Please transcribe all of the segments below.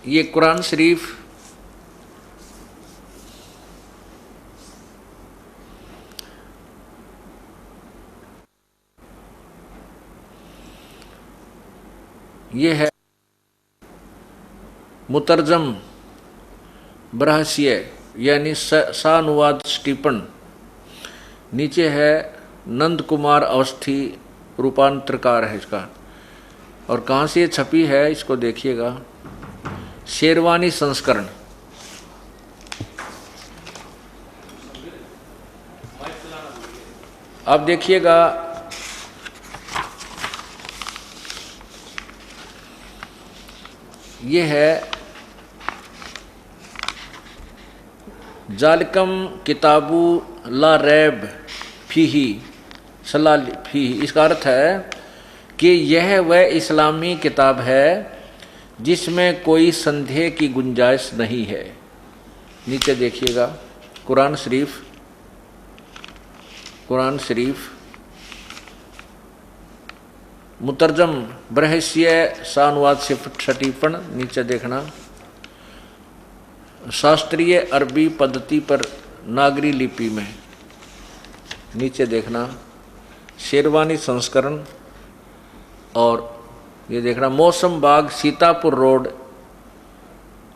ये कुरान शरीफ ये है मुतरजम बरहसिया यानी सानुवाद स्टीपन। नीचे है नंद कुमार अवस्थी रूपांतरकार है इसका। और कहाँ से ये छपी है इसको देखिएगा, शेरवानी संस्करण। अब देखिएगा ये है जालिकम किताबु ला रैब फीही सलाल फीही। इसका अर्थ है कि यह वह इस्लामी किताब है जिसमें कोई संदेह की गुंजाइश नहीं है। नीचे देखिएगा कुरान शरीफ मुतरजम बरहसिया सानुवाद से छटीपन। नीचे देखना शास्त्रीय अरबी पद्धति पर नागरी लिपि में। नीचे देखना शेरवानी संस्करण। और ये देखना मौसम बाग सीतापुर रोड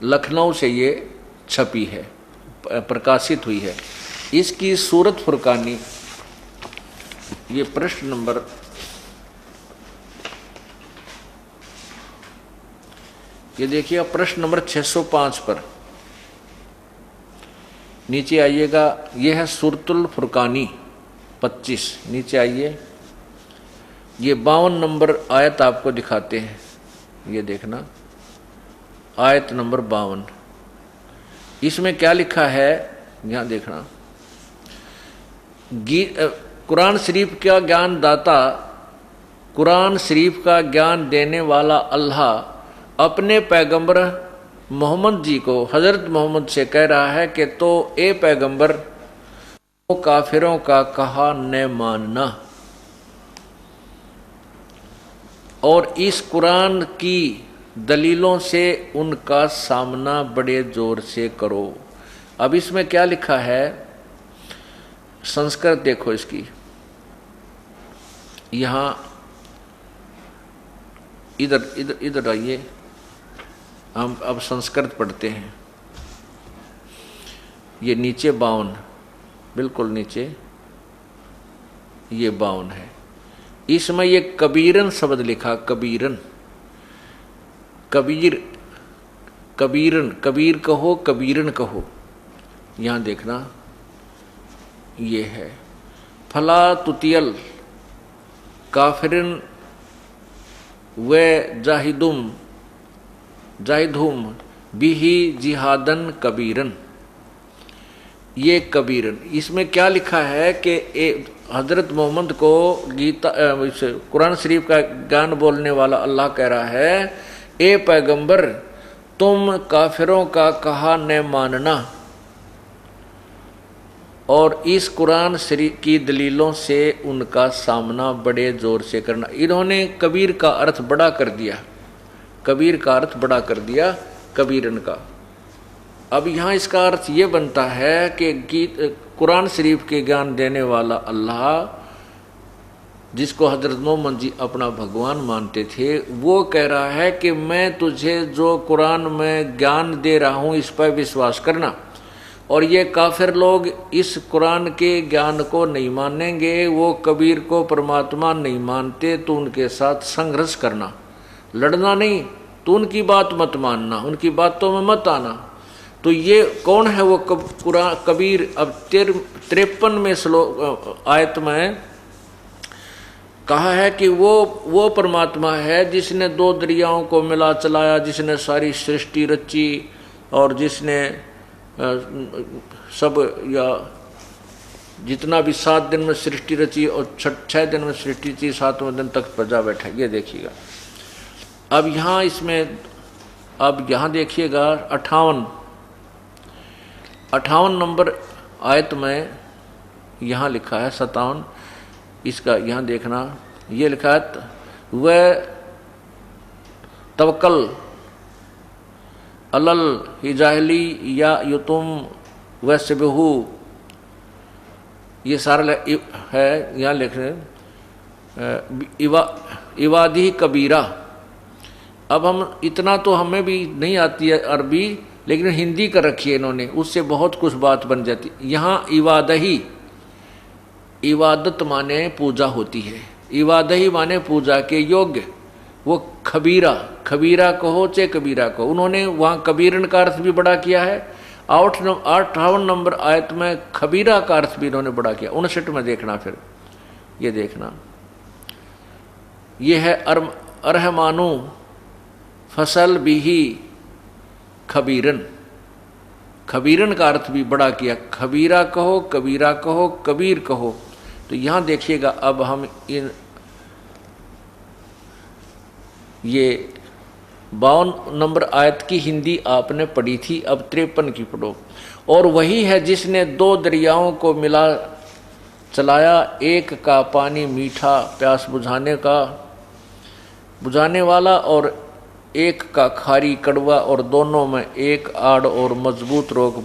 लखनऊ से ये छपी है, प्रकाशित हुई है। इसकी सूरत फुरकानी ये प्रश्न नंबर ये देखिएगा प्रश्न नंबर 605 पर नीचे आइएगा। यह है सूरतुल फुरकानी 25। नीचे आइए, ये 52 नंबर आयत आपको दिखाते हैं। ये देखना आयत नंबर 52। इसमें क्या लिखा है यहाँ देखना। कुरान शरीफ का ज्ञान दाता, कुरान शरीफ का ज्ञान देने वाला अल्लाह अपने पैगंबर मोहम्मद जी को, हजरत मोहम्मद से कह रहा है कि तो ए पैगंबर तो काफिरों का कहा न मानना और इस कुरान की दलीलों से उनका सामना बड़े जोर से करो। अब इसमें क्या लिखा है, संस्कृत देखो इसकी। यहाँ इधर आइए, हम अब संस्कृत पढ़ते हैं। ये नीचे 52, बिल्कुल नीचे ये 52 है। इसमें ये कबीरन शब्द लिखा, कबीरन, कबीर कहो, कबीरन कहो। यहाँ देखना ये है फला तुतियल काफिरन व जाहिदुम बिही जिहादन कबीरन। ये कबीरन, इसमें क्या लिखा है कि हजरत मोहम्मद को कुरान शरीफ का ज्ञान बोलने वाला अल्लाह कह रहा है, ए पैगंबर तुम काफिरों का कहा न मानना और इस कुरान शरीफ की दलीलों से उनका सामना बड़े जोर से करना। इन्होंने कबीर का अर्थ बड़ा कर दिया, कबीर का अर्थ बड़ा कर दिया कबीरन का। अब यहाँ इसका अर्थ ये बनता है कि कुरान शरीफ के ज्ञान देने वाला अल्लाह, जिसको हजरत मोहम्मद जी अपना भगवान मानते थे, वो कह रहा है कि मैं तुझे जो कुरान में ज्ञान दे रहा हूँ इस पर विश्वास करना। और ये काफिर लोग इस कुरान के ज्ञान को नहीं मानेंगे, वो कबीर को परमात्मा नहीं मानते, तो उनके साथ संघर्ष करना, लड़ना नहीं, तो उनकी बात मत मानना, उनकी बातों में मत आना। तो ये कौन है वो कबीर? अब 53 में श्लोक आयत में कहा है कि वो परमात्मा है जिसने 2 दरियाओं को मिला चलाया, जिसने सारी सृष्टि रची और जिसने सब या जितना भी 7 दिन में सृष्टि रची और 6 दिन में सृष्टि रची, 7वें दिन तक प्रजा बैठा। ये देखिएगा। अब यहाँ इसमें अब यहाँ देखिएगा 58 नंबर आयत में यहाँ लिखा है 57, इसका यहाँ देखना, ये लिखा है वह तवक्कल अलल हिजाहली या युतुम वैसे बहु, ये सारा है यहाँ लिख रहे इवादी कबीरा। अब हम इतना तो हमें भी नहीं आती है अरबी, लेकिन हिंदी कर रखी है इन्होंने, उससे बहुत कुछ बात बन जाती। यहाँ इवादही, इबादत माने पूजा होती है, इवादही माने पूजा के योग्य, वो खबीरा, खबीरा कहो चाहे कबीरा कहो, उन्होंने वहाँ कबीरन का अर्थ भी बड़ा किया है। 58 नंबर आयत में खबीरा का अर्थ भी इन्होंने बड़ा किया। 59 में देखना, फिर ये देखना, ये है अरहमानु फसल बिही खबीरन, खबीरन का अर्थ भी बड़ा किया, खबीरा कहो कबीरा कहो कबीर कहो। तो यहां देखिएगा, अब हम इन ये 52 नंबर आयत की हिंदी आपने पढ़ी थी, अब 53 की पढ़ो। और वही है जिसने 2 दरियाओं को मिला चलाया, एक का पानी मीठा प्यास बुझाने वाला और एक का खारी कड़वा, और दोनों में एक आड़ और मजबूत रोक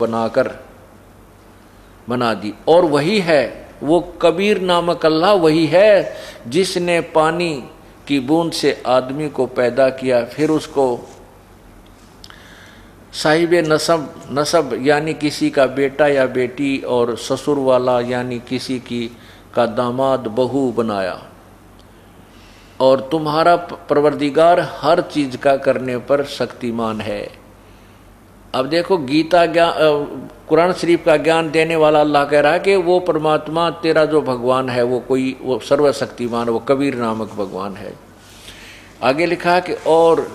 बना दी। और वही है वो कबीर नामक अल्लाह, वही है जिसने पानी की बूंद से आदमी को पैदा किया, फिर उसको साहिब नसब यानी किसी का बेटा या बेटी, और ससुर वाला यानी किसी की का दामाद बहू बनाया। और तुम्हारा परवरदिगार हर चीज का करने पर शक्तिमान है। अब देखो, गीता ज्ञान, कुरान शरीफ का ज्ञान देने वाला अल्लाह कह रहा है कि वो परमात्मा तेरा जो भगवान है वो सर्वशक्तिमान, वो कबीर नामक भगवान है। आगे लिखा है कि और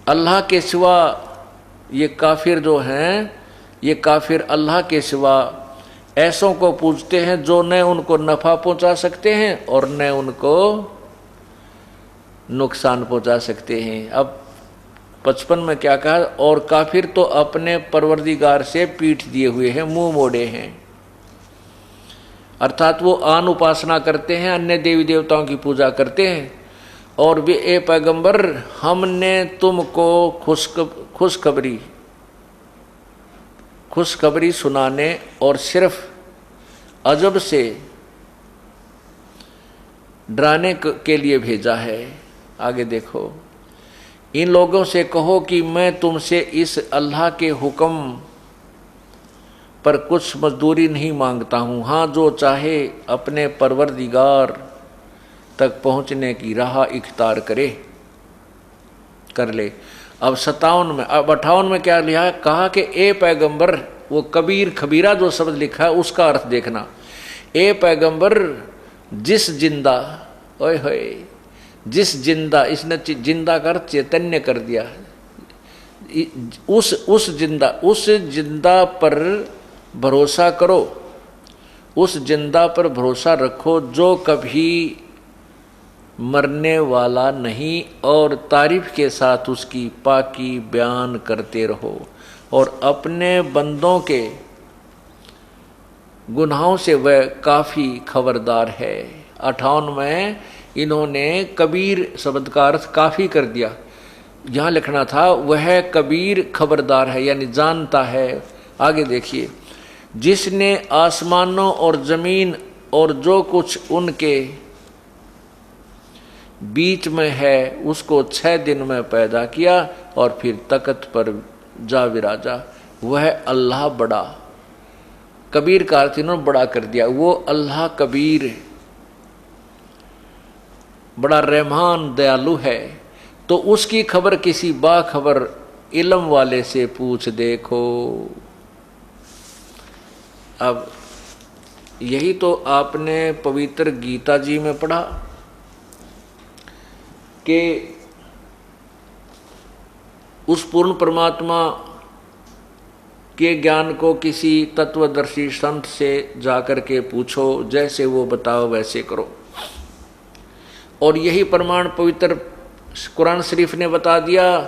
अल्लाह के सिवा ये काफिर जो हैं, ये काफिर अल्लाह के सिवा ऐसों को पूजते हैं जो न उनको नफा पहुंचा सकते हैं और न उनको नुकसान पहुंचा सकते हैं। अब 55 में क्या कहा, और काफिर तो अपने परवरदिगार से पीठ दिए हुए हैं, मुंह मोड़े हैं, अर्थात वो आन उपासना करते हैं, अन्य देवी देवताओं की पूजा करते हैं। और वे ए पैगंबर, हमने तुमको खुशखबरी सुनाने और सिर्फ अजब से डराने के लिए भेजा है। आगे देखो, इन लोगों से कहो कि मैं तुमसे इस अल्लाह के हुक्म पर कुछ मजदूरी नहीं मांगता हूँ, हाँ जो चाहे अपने परवरदिगार तक पहुँचने की राह इख्तियार कर ले। अब 57 में, अब 58 में क्या लिखा, कहा कि ए पैगंबर, वो कबीर खबीरा जो शब्द लिखा है उसका अर्थ देखना। ए पैगंबर, जिस जिंदा, ओए होए, जिस जिंदा, इसने जिंदा का अर्थ चैतन्य कर दिया, उस जिंदा पर भरोसा करो, उस जिंदा पर भरोसा रखो जो कभी मरने वाला नहीं, और तारीफ के साथ उसकी पाकी बयान करते रहो, और अपने बंदों के गुनाहों से वह काफ़ी खबरदार है। 58 में इन्होंने कबीर शब्द का अर्थ काफ़ी कर दिया, यहाँ लिखना था वह कबीर खबरदार है, यानी जानता है। आगे देखिए, जिसने आसमानों और ज़मीन और जो कुछ उनके बीच में है उसको 6 दिन में पैदा किया और फिर तख्त पर जा विराजा, वह अल्लाह बड़ा। कबीर का अर्थ इन्होंने बड़ा कर दिया, वो अल्लाह कबीर बड़ा रहमान दयालु है। तो उसकी खबर किसी बाखबर इल्म वाले से पूछ देखो। अब यही तो आपने पवित्र गीता जी में पढ़ा कि उस पूर्ण परमात्मा के ज्ञान को किसी तत्वदर्शी संत से जाकर के पूछो, जैसे वो बताओ वैसे करो। और यही प्रमाण पवित्र कुरान शरीफ ने बता दिया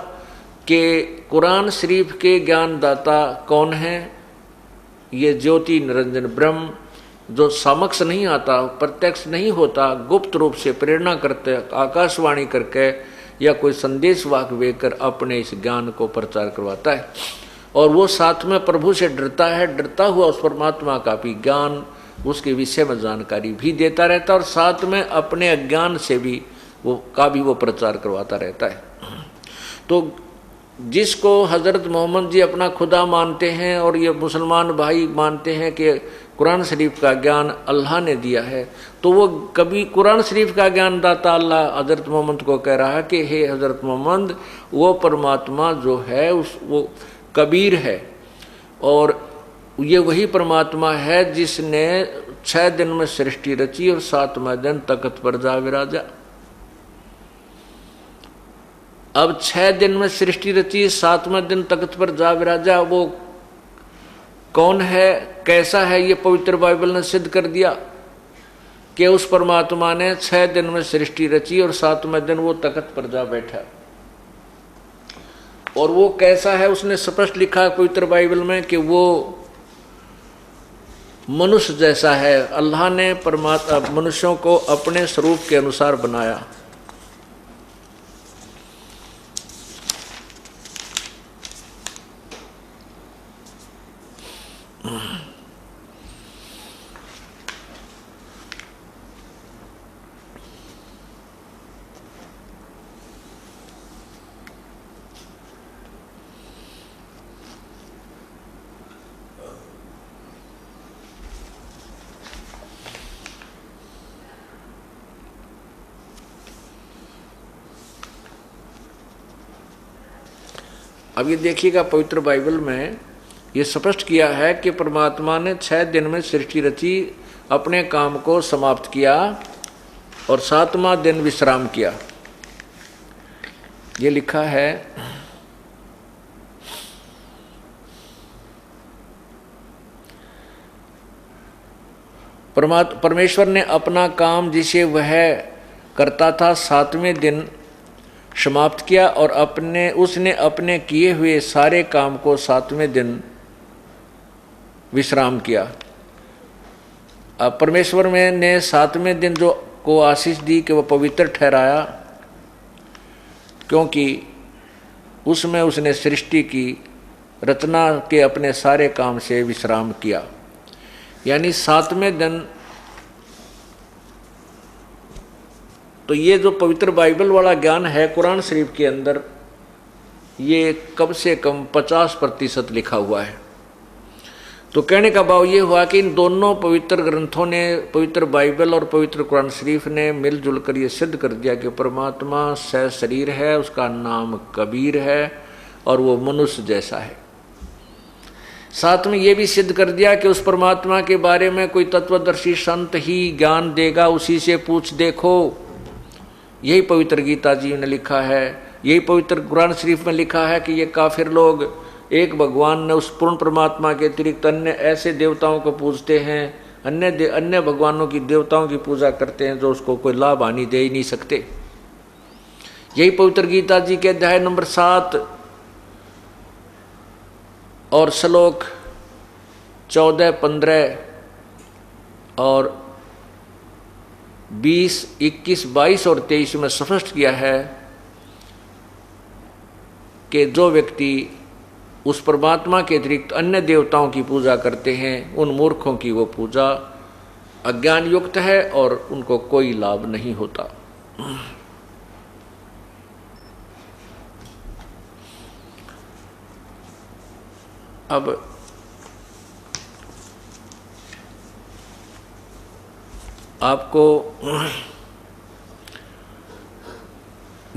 कि कुरान शरीफ के ज्ञानदाता कौन है। ये ज्योति निरंजन ब्रह्म, जो समक्ष नहीं आता, प्रत्यक्ष नहीं होता, गुप्त रूप से प्रेरणा करते, आकाशवाणी करके या कोई संदेश वाहक देकर अपने इस ज्ञान को प्रचार करवाता है। और वो साथ में प्रभु से डरता है, डरता हुआ उस परमात्मा का भी ज्ञान, उसके विषय में जानकारी भी देता रहता है और साथ में अपने अज्ञान से भी वो प्रचार करवाता रहता है। तो जिसको हज़रत मोहम्मद जी अपना खुदा मानते हैं और ये मुसलमान भाई मानते हैं कि कुरान शरीफ का ज्ञान अल्लाह ने दिया है, तो वो कभी कुरान शरीफ का ज्ञान दाता अल्लाह हज़रत मोहम्मद को कह रहा है कि हे हज़रत मोहम्मद, वो परमात्मा जो है वो कबीर है और ये वही परमात्मा है जिसने 6 दिन में सृष्टि रची और 7वें दिन तख्त पर जा विराजा। अब 6 दिन में सृष्टि रची, 7वें दिन तख्त पर जा विराजा, वो कौन है, कैसा है, ये पवित्र बाइबल ने सिद्ध कर दिया कि उस परमात्मा ने 6 दिन में सृष्टि रची और 7वें दिन वो तख्त पर जा बैठा। और वो कैसा है, उसने स्पष्ट लिखा पवित्र बाइबल में कि वो मनुष्य जैसा है। अल्लाह ने मनुष्यों को अपने स्वरूप के अनुसार बनाया। अब ये देखिएगा पवित्र बाइबल में ये स्पष्ट किया है कि परमात्मा ने 6 दिन में सृष्टि रची, अपने काम को समाप्त किया और 7वां दिन विश्राम किया। ये लिखा है परमेश्वर ने अपना काम जिसे वह करता था 7वें दिन समाप्त किया और उसने अपने किए हुए सारे काम को 7वें दिन विश्राम किया। अब परमेश्वर ने 7वें दिन जो को आशीष दी कि वह पवित्र ठहराया, क्योंकि उसमें उसने सृष्टि की रचना के अपने सारे काम से विश्राम किया। यानी 7वें दिन, तो ये जो पवित्र बाइबल वाला ज्ञान है कुरान शरीफ के अंदर, ये कम से कम 50% लिखा हुआ है। तो कहने का भाव ये हुआ कि इन दोनों पवित्र ग्रंथों ने, पवित्र बाइबल और पवित्र कुरान शरीफ ने मिलजुल कर ये सिद्ध कर दिया कि परमात्मा सशरीर है, उसका नाम कबीर है और वो मनुष्य जैसा है। साथ में ये भी सिद्ध कर दिया कि उस परमात्मा के बारे में कोई तत्वदर्शी संत ही ज्ञान देगा, उसी से पूछ देखो। यही पवित्र गीता जी ने लिखा है, यही पवित्र कुरान शरीफ में लिखा है कि ये काफिर लोग एक भगवान ने, उस पूर्ण परमात्मा के अतिरिक्त अन्य ऐसे देवताओं को पूजते हैं, अन्य भगवानों की देवताओं की पूजा करते हैं जो उसको कोई लाभ हानि दे ही नहीं सकते। यही पवित्र गीता जी के अध्याय नंबर 7 और श्लोक 14, 15 और 20, 21, 22 और 23 में स्पष्ट किया है कि जो व्यक्ति उस परमात्मा के अतिरिक्त अन्य देवताओं की पूजा करते हैं, उन मूर्खों की वो पूजा अज्ञान युक्त है और उनको कोई लाभ नहीं होता। अब आपको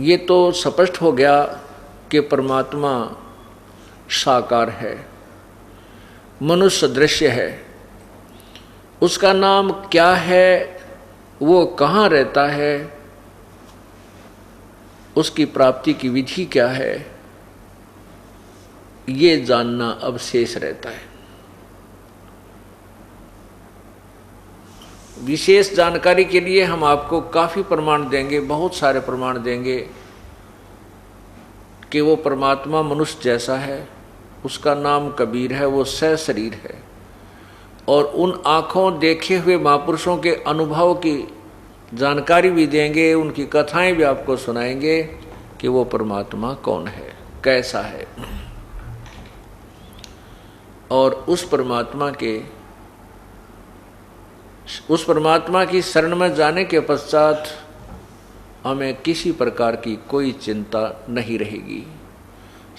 ये तो स्पष्ट हो गया कि परमात्मा साकार है, मनुष्य दृश्य है। उसका नाम क्या है, वो कहाँ रहता है, उसकी प्राप्ति की विधि क्या है, ये जानना अब शेष रहता है। विशेष जानकारी के लिए हम आपको काफी प्रमाण देंगे, बहुत सारे प्रमाण देंगे कि वो परमात्मा मनुष्य जैसा है, उसका नाम कबीर है, वो सशरीर है। और उन आँखों देखे हुए महापुरुषों के अनुभव की जानकारी भी देंगे, उनकी कथाएं भी आपको सुनाएंगे कि वो परमात्मा कौन है, कैसा है। और उस परमात्मा की शरण में जाने के पश्चात हमें किसी प्रकार की कोई चिंता नहीं रहेगी।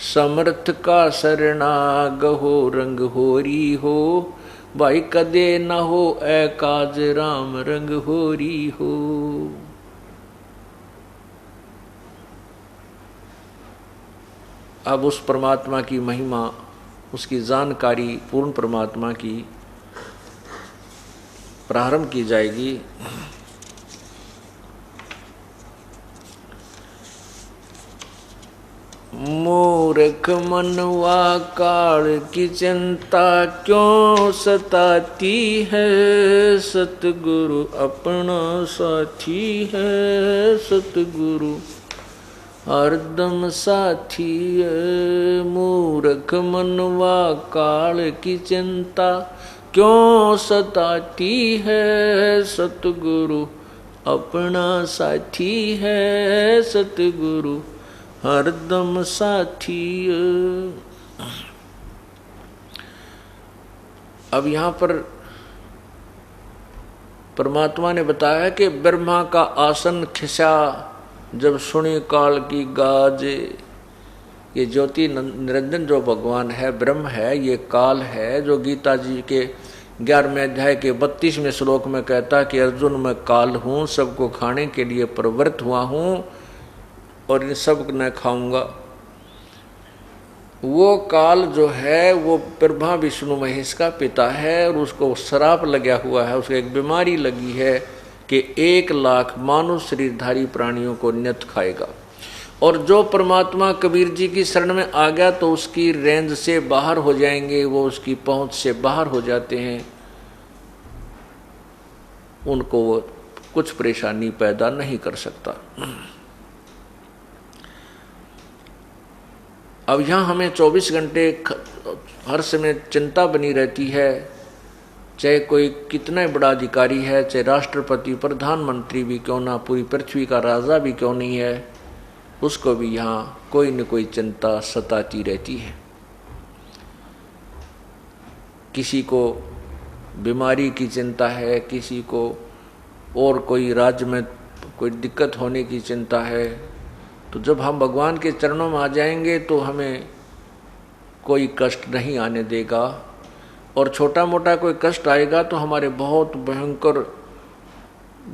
समर्थ का शरणाग हो रंग होरी हो, भाई कदे न हो ए काज राम रंग होरी हो। अब उस परमात्मा की महिमा, उसकी जानकारी पूर्ण परमात्मा की प्रारंभ की जाएगी। मूर्ख मनवा काल की चिंता क्यों सताती है, सतगुरु अपना साथी है, सतगुरु हरदम साथी है। मूर्ख मनवा काल की चिंता क्यों सताती है, सतगुरु अपना साथी है, सतगुरु हरदम साथी। अब यहाँ पर परमात्मा ने बताया कि ब्रह्मा का आसन खिसा जब सुनी काल की गाजे। ये ज्योति निरंजन जो भगवान है, ब्रह्म है, ये काल है, जो गीता जी के 11वें अध्याय के 32वें श्लोक में कहता कि अर्जुन मैं काल हूँ, सबको खाने के लिए प्रवृत्त हुआ हूँ और इन सब न खाऊंगा। वो काल जो है वो ब्रह्मा विष्णु महेश का पिता है और उसको श्राप लगा हुआ है, उसको एक बीमारी लगी है कि 1 लाख मानव शरीरधारी प्राणियों को नियत खाएगा। और जो परमात्मा कबीर जी की शरण में आ गया तो उसकी रेंज से बाहर हो जाएंगे, वो उसकी पहुंच से बाहर हो जाते हैं, उनको वो कुछ परेशानी पैदा नहीं कर सकता। अब यहाँ हमें 24 घंटे हर समय चिंता बनी रहती है, चाहे कोई कितना बड़ा अधिकारी है, चाहे राष्ट्रपति प्रधानमंत्री भी क्यों ना, पूरी पृथ्वी का राजा भी क्यों नहीं है, उसको भी यहाँ कोई न कोई चिंता सताती रहती है। किसी को बीमारी की चिंता है, किसी को और कोई राज्य में कोई दिक्कत होने की चिंता है। तो जब हम भगवान के चरणों में आ जाएंगे तो हमें कोई कष्ट नहीं आने देगा, और छोटा मोटा कोई कष्ट आएगा तो हमारे बहुत भयंकर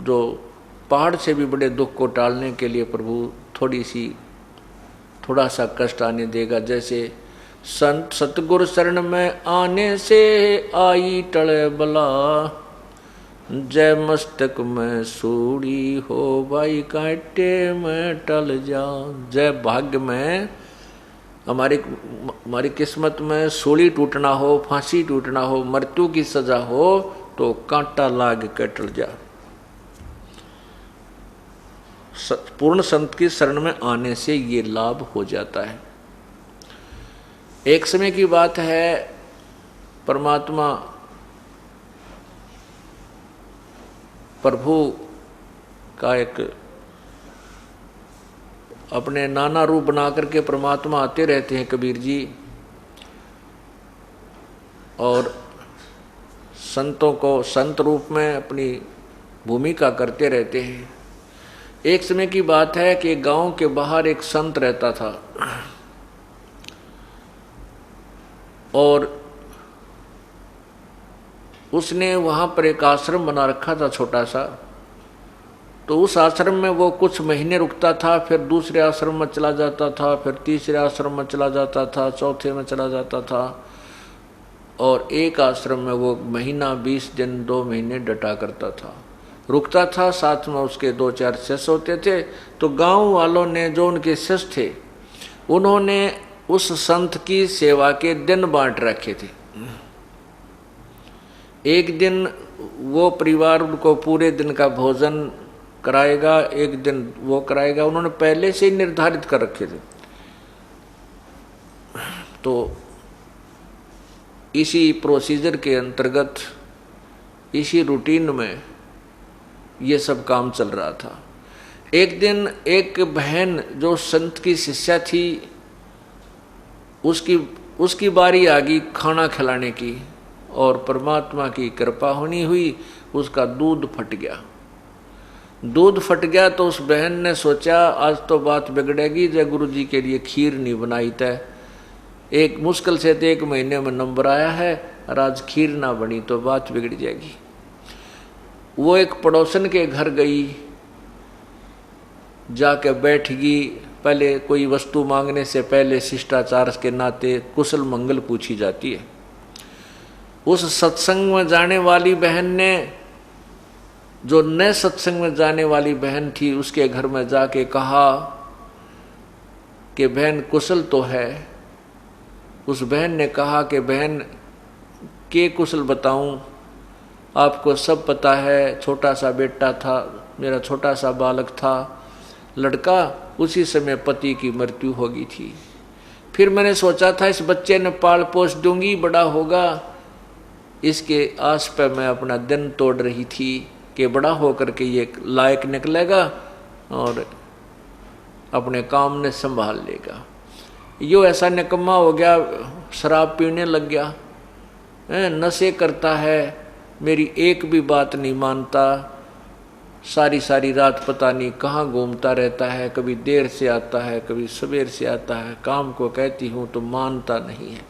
जो पहाड़ से भी बड़े दुख को टालने के लिए प्रभु थोड़ा सा कष्ट आने देगा। जैसे संत सतगुरु शरण में आने से आई टले बला, जय मस्तक में सूड़ी हो भाई कांटे में टल जा। जय भाग्य में हमारी किस्मत में सूली टूटना हो, फांसी टूटना हो, मृत्यु की सजा हो तो कांटा लाग के टल जा। पूर्ण संत की शरण में आने से ये लाभ हो जाता है। एक समय की बात है, परमात्मा प्रभु का एक अपने नाना रूप बना करके परमात्मा आते रहते हैं कबीर जी, और संतों को संत रूप में अपनी भूमिका करते रहते हैं। एक समय की बात है कि गांव के बाहर एक संत रहता था और उसने वहाँ पर एक आश्रम बना रखा था छोटा सा। तो उस आश्रम में वो कुछ महीने रुकता था, फिर दूसरे आश्रम में चला जाता था, फिर तीसरे आश्रम में चला जाता था, चौथे में चला जाता था, और एक आश्रम में वो महीना 20 दिन 2 महीने डटा करता था, रुकता था। साथ में उसके 2-4 शिष्य होते थे। तो गांव वालों ने, जो उनके शिष्य थे, उन्होंने उस संत की सेवा के दिन बांट रखे थे। एक दिन वो परिवार उनको पूरे दिन का भोजन कराएगा, एक दिन वो कराएगा, उन्होंने पहले से ही निर्धारित कर रखे थे। तो इसी प्रोसीजर के अंतर्गत, इसी रूटीन में ये सब काम चल रहा था। एक दिन एक बहन जो संत की शिष्या थी, उसकी बारी आ गई खाना खिलाने की, और परमात्मा की कृपा होनी हुई, उसका दूध फट गया। दूध फट गया तो उस बहन ने सोचा आज तो बात बिगड़ेगी, जय गुरु जी के लिए खीर नहीं बनाई तय। एक मुश्किल से तो 1 महीने में नंबर आया है, और आज खीर ना बनी तो बात बिगड़ जाएगी। वो एक पड़ोसन के घर गई, जाके बैठ गई। पहले कोई वस्तु मांगने से पहले शिष्टाचार के नाते कुशल मंगल पूछी जाती है। उस सत्संग में जाने वाली बहन ने, जो नए सत्संग में जाने वाली बहन थी, उसके घर में जाके कहा कि बहन कुशल तो है। उस बहन ने कहा कि बहन के कुशल बताऊं, आपको सब पता है, छोटा सा बेटा था, मेरा छोटा सा बालक था, लड़का, उसी समय पति की मृत्यु हो गई थी। फिर मैंने सोचा था इस बच्चे ने पाल पोस दूंगी, बड़ा होगा, इसके आस पर मैं अपना दिन तोड़ रही थी कि बड़ा होकर के ये लायक निकलेगा और अपने काम ने संभाल लेगा। यो ऐसा निकम्मा हो गया, शराब पीने लग गया, नशे करता है, मेरी एक भी बात नहीं मानता, सारी सारी रात पता नहीं कहाँ घूमता रहता है, कभी देर से आता है, कभी सवेर से आता है, काम को कहती हूँ तो मानता नहीं है।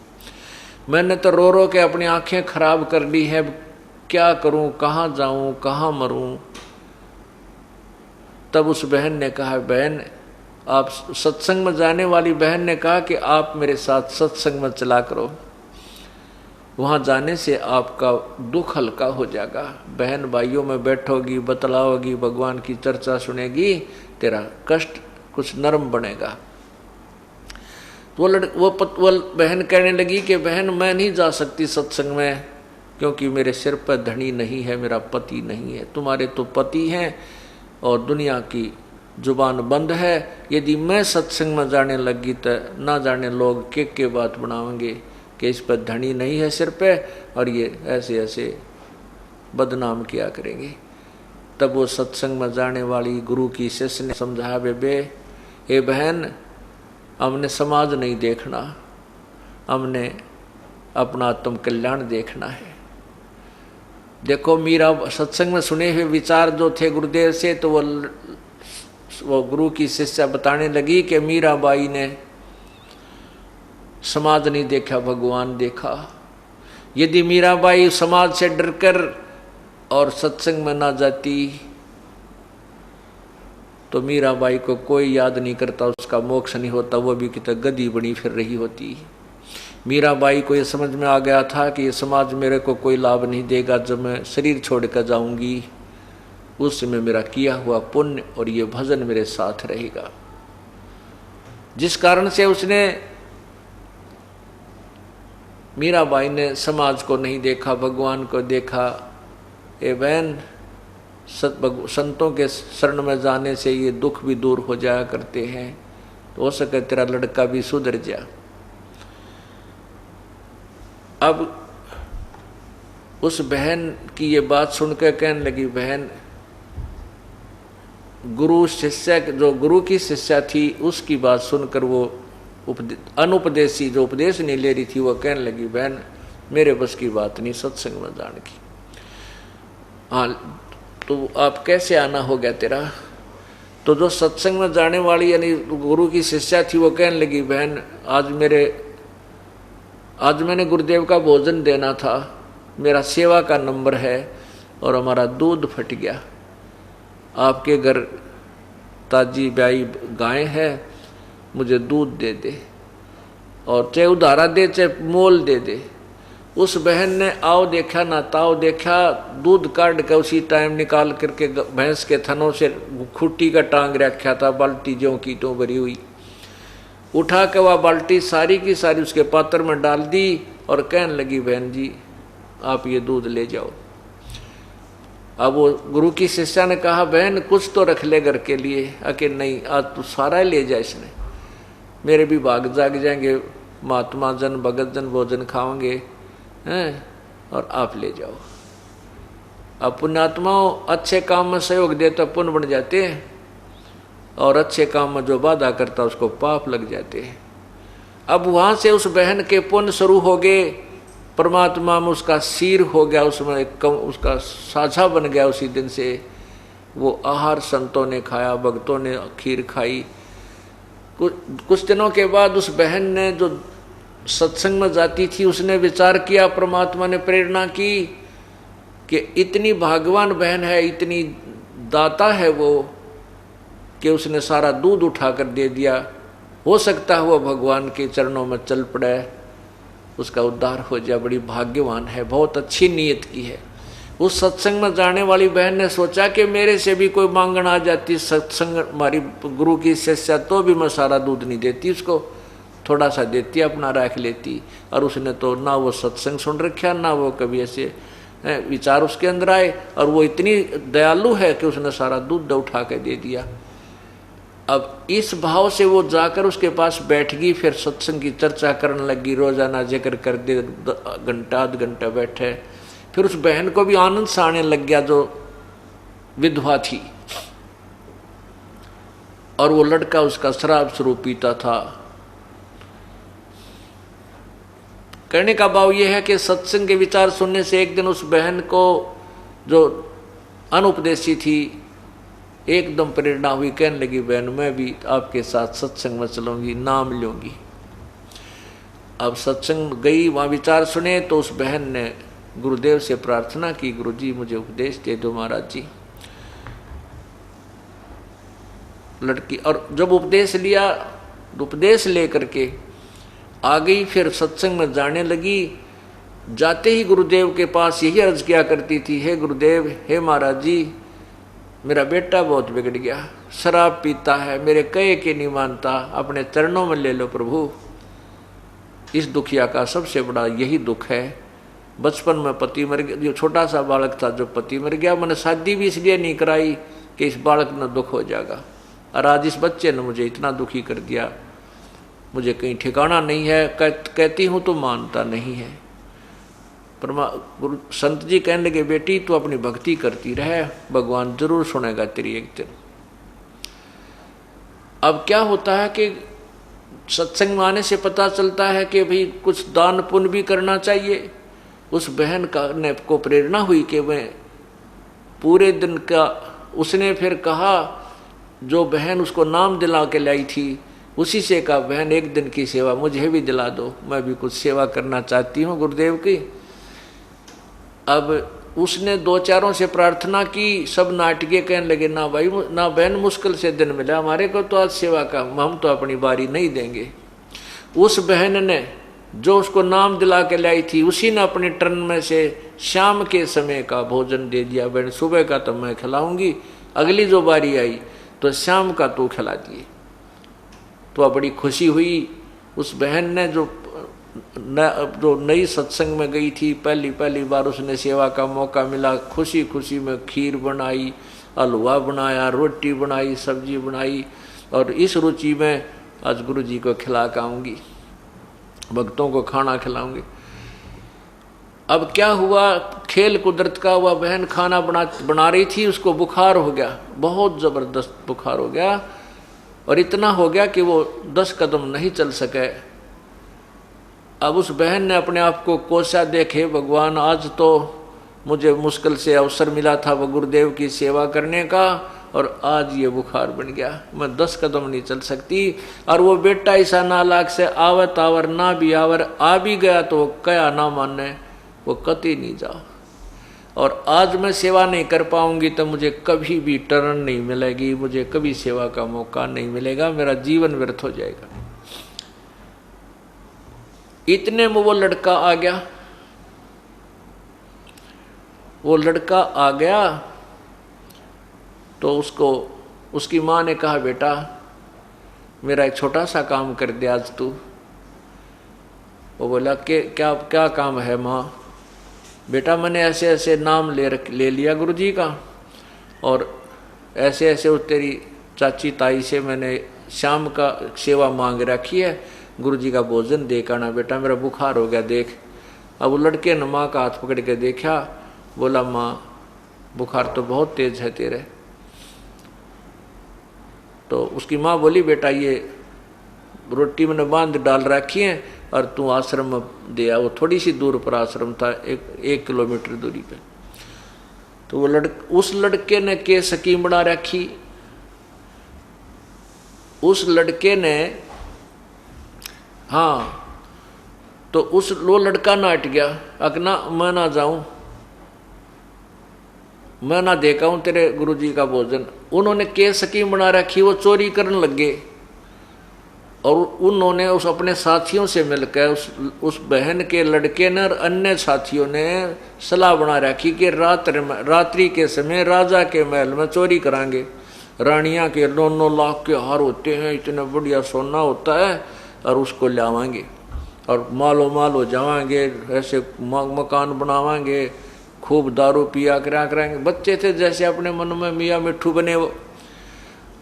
मैंने तो रो रो के अपनी आंखें खराब कर ली है, क्या करूं, कहाँ जाऊं, कहाँ मरूं। तब उस बहन ने कहा, बहन आप सत्संग में जाने वाली बहन ने कहा कि आप मेरे साथ सत्संग में चला करो, वहां जाने से आपका दुख हल्का हो जाएगा। बहन भाइयों में बैठोगी, बतलाओगी, भगवान की चर्चा सुनेगी, तेरा कष्ट कुछ नरम बनेगा। वो बहन कहने लगी कि बहन मैं नहीं जा सकती सत्संग में, क्योंकि मेरे सिर पर धनी नहीं है, मेरा पति नहीं है। तुम्हारे तो पति हैं और दुनिया की जुबान बंद है। यदि मैं सत्संग में जाने लगी तो ना जाने लोग के बात बनाएंगे कि इस पर धनी नहीं है सिर पे, और ये ऐसे ऐसे बदनाम किया करेंगे। तब वो सत्संग में जाने वाली गुरु की शिष्य ने समझाया, बेबे हे बहन, हमने समाज नहीं देखना, हमने अपना आत्म कल्याण देखना है। देखो मीरा सत्संग में सुने हुए विचार जो थे गुरुदेव से, तो वो गुरु की शिष्या बताने लगी कि मीराबाई ने समाज नहीं देखा, भगवान देखा। यदि मीराबाई समाज से डरकर और सत्संग में ना जाती तो मीराबाई को कोई याद नहीं करता, उसका मोक्ष नहीं होता, वो भी कितना गधी बनी फिर रही होती। मीराबाई को ये समझ में आ गया था कि ये समाज मेरे को कोई लाभ नहीं देगा, जब मैं शरीर छोड़कर जाऊंगी उस समय मेरा किया हुआ पुण्य और ये भजन मेरे साथ रहेगा। जिस कारण से उसने, मीराबाई ने समाज को नहीं देखा, भगवान को देखा। ए बहन, संतों के शरण में जाने से ये दुख भी दूर हो जाया करते हैं, तो हो सके तेरा लड़का भी सुधर जा। अब उस बहन की ये बात सुनकर कहने लगी, बहन गुरु शिष्य, जो गुरु की शिष्या थी, उसकी बात सुनकर वो अनुपदेशी जो उपदेश नहीं ले रही थी, वो कहने लगी, बहन मेरे बस की बात नहीं सत्संग में जाने की। हाँ तो आप कैसे आना हो गया तेरा? तो जो सत्संग में जाने वाली यानी गुरु की शिष्या थी, वो कहने लगी, बहन आज मैंने गुरुदेव का भोजन देना था, मेरा सेवा का नंबर है और हमारा दूध फट गया। आपके घर ताजी ब्याई गाय है, मुझे दूध दे दे, और चाहे उधारा दे चाहे मोल दे दे। उस बहन ने आओ देखा ना ताओ देखा, दूध काट के उसी टाइम निकाल करके भैंस के थनों से खुट्टी का टांग रखा था, बाल्टी ज्यों की तो भरी हुई, उठा के वह बाल्टी सारी की सारी उसके पात्र में डाल दी और कहने लगी, बहन जी आप ये दूध ले जाओ। अब वो गुरु की शिष्या ने कहा, बहन कुछ तो रख ले घर के लिए। अके नहीं, आज तो सारा ही ले जा, इसने मेरे भी भाग जाग जाएंगे, महात्मा जन भगत जन भोजन खाओगे हैं, और आप ले जाओ। अब पुण्यात्माओं अच्छे काम में सहयोग दे तो पुण्य बन जाते हैं। और अच्छे काम में जो बाधा करता उसको पाप लग जाते हैं। अब वहां से उस बहन के पुण्य शुरू हो गए, परमात्मा में उसका सिर हो गया, उसमें उसका साझा बन गया। उसी दिन से वो आहार संतों ने खाया, भक्तों ने खीर खाई। कुछ दिनों के बाद उस बहन ने जो सत्संग में जाती थी, उसने विचार किया, परमात्मा ने प्रेरणा की कि इतनी भाग्यवान बहन है, इतनी दाता है वो, कि उसने सारा दूध उठा कर दे दिया। हो सकता है वो भगवान के चरणों में चल पड़े, उसका उद्धार हो जाए, बड़ी भाग्यवान है, बहुत अच्छी नीयत की है। उस सत्संग में जाने वाली बहन ने सोचा कि मेरे से भी कोई मांगन आ जाती सत्संग, हमारी गुरु की शिष्या, तो भी मैं सारा दूध नहीं देती उसको, थोड़ा सा देती, अपना रख लेती। और उसने तो ना वो सत्संग सुन रखा, ना वो कभी ऐसे विचार उसके अंदर आए, और वो इतनी दयालु है कि उसने सारा दूध उठा के दे दिया। अब इस भाव से वो जाकर उसके पास बैठ गई, फिर सत्संग की चर्चा करने लगी, रोजाना जिक्र कर दे, घंटा आध घंटा बैठे। फिर उस बहन को भी आनंद सा आने लग गया जो विधवा थी, और वो लड़का उसका शराब स्वरूप पीता था। कहने का भाव यह है कि सत्संग के विचार सुनने से एक दिन उस बहन को जो अनुपदेशी थी एकदम प्रेरणा हुई, कहने लगी, बहन मैं भी आपके साथ सत्संग में चलूंगी, नाम लूंगी। अब सत्संग गई, वहां विचार सुने, तो उस बहन ने गुरुदेव से प्रार्थना की, गुरुजी मुझे उपदेश दे दो महाराज जी। लड़की, और जब उपदेश लिया, उपदेश लेकर के आ गई, फिर सत्संग में जाने लगी। जाते ही गुरुदेव के पास यही अर्ज किया करती थी, हे गुरुदेव, हे महाराज जी, मेरा बेटा बहुत बिगड़ गया, शराब पीता है, मेरे कहे के नहीं मानता, अपने चरणों में ले लो प्रभु। इस दुखिया का सबसे बड़ा यही दुख है। बचपन में पति मर गया, जो छोटा सा बालक था जो पति मर गया, मैंने शादी भी इसलिए नहीं कराई कि इस बालक में दुख हो जाएगा, और आज इस बच्चे ने मुझे इतना दुखी कर दिया, मुझे कहीं ठिकाना नहीं है, कहती हूँ तो मानता नहीं है। गुरु संत जी कहने लगे, बेटी तू अपनी भक्ति करती रहे, भगवान जरूर सुनेगा तेरी एक दिन। अब क्या होता है कि सत्संग में आने से पता चलता है कि भाई कुछ दान पुण्य भी करना चाहिए। उस बहन का ने को प्रेरणा हुई कि मैं पूरे दिन का, उसने फिर कहा, जो बहन उसको नाम दिला के लाई थी उसी से कहा, बहन एक दिन की सेवा मुझे भी दिला दो, मैं भी कुछ सेवा करना चाहती हूँ गुरुदेव की। अब उसने दो चारों से प्रार्थना की, सब नाटकीय कहने लगे, ना भाई ना बहन, मुश्किल से दिन मिला हमारे को तो आज सेवा का, हम तो अपनी बारी नहीं देंगे। उस बहन ने जो उसको नाम दिला के लाई थी, उसी ने अपने टर्न में से शाम के समय का भोजन दे दिया। बहन सुबह का तो मैं खिलाऊंगी, अगली जो बारी आई तो शाम का तू खिला दिए। तो बड़ी खुशी हुई उस बहन ने, जो नई सत्संग में गई थी, पहली बार उसने सेवा का मौका मिला, खुशी खुशी में खीर बनाई, हलवा बनाया, रोटी बनाई, सब्जी बनाई, और इस रुचि में आज गुरु जी को खिला के आऊँगी, भक्तों को खाना खिलाऊंगी। अब क्या हुआ, खेल कुदरत का हुआ, बहन खाना बना रही थी, उसको बुखार हो गया, बहुत ज़बरदस्त बुखार हो गया, और इतना हो गया कि वो 10 कदम नहीं चल सके। अब उस बहन ने अपने आप को कोसा, देखे भगवान आज तो मुझे मुश्किल से अवसर मिला था वो गुरुदेव की सेवा करने का, और आज ये बुखार बन गया, मैं 10 कदम नहीं चल सकती। और वो बेटा ऐसा नालायक से आवत आवर ना भी आवर, आ भी गया तो कया ना माने, वो कति नहीं जाओ, और आज मैं सेवा नहीं कर पाऊंगी तो मुझे कभी भी टर्न नहीं मिलेगी, मुझे कभी सेवा का मौका नहीं मिलेगा, मेरा जीवन व्यर्थ हो जाएगा। इतने में वो लड़का आ गया। वो लड़का आ गया तो उसको उसकी माँ ने कहा, बेटा मेरा एक छोटा सा काम कर दे आज तू। वो बोला कि क्या क्या काम है माँ? बेटा मैंने ऐसे ऐसे नाम ले लिया गुरु जी का, और ऐसे ऐसे वो तेरी चाची ताई से मैंने शाम का सेवा मांग रखी है, गुरु जी का भोजन दे करना बेटा, मेरा बुखार हो गया देख। अब वो लड़के ने माँ का हाथ पकड़ के देखा, बोला माँ बुखार तो बहुत तेज है तेरे। तो उसकी माँ बोली बेटा ये रोटी मैंने बांध डाल रखी है और तू आश्रम में दे आ। वो थोड़ी सी दूर पर आश्रम था, एक किलोमीटर दूरी पे। तो वो उस लड़के ने के स्कीम बना रखी। उस लड़के ने, हाँ, तो वो लड़का ना हट गया, अकना मैं ना जाऊं, मैं ना देखा हूं तेरे गुरुजी का भोजन। उन्होंने के स्कीम बना रखी, वो चोरी करने लगे। और उन्होंने उस अपने साथियों से मिलकर उस बहन के लड़के ने और अन्य साथियों ने सलाह बना रखी कि रात्रि के समय राजा के महल में चोरी करांगे। रानियां के 9-9 लाख के हार होते हैं, इतना बढ़िया सोना होता है, और उसको लावांगे और मालो माल हो जावांगे, ऐसे मकान बनावांगे, खूब दारू पिया करेंगे। बच्चे थे जैसे अपने मन में मियाँ मिट्ठू बने वो।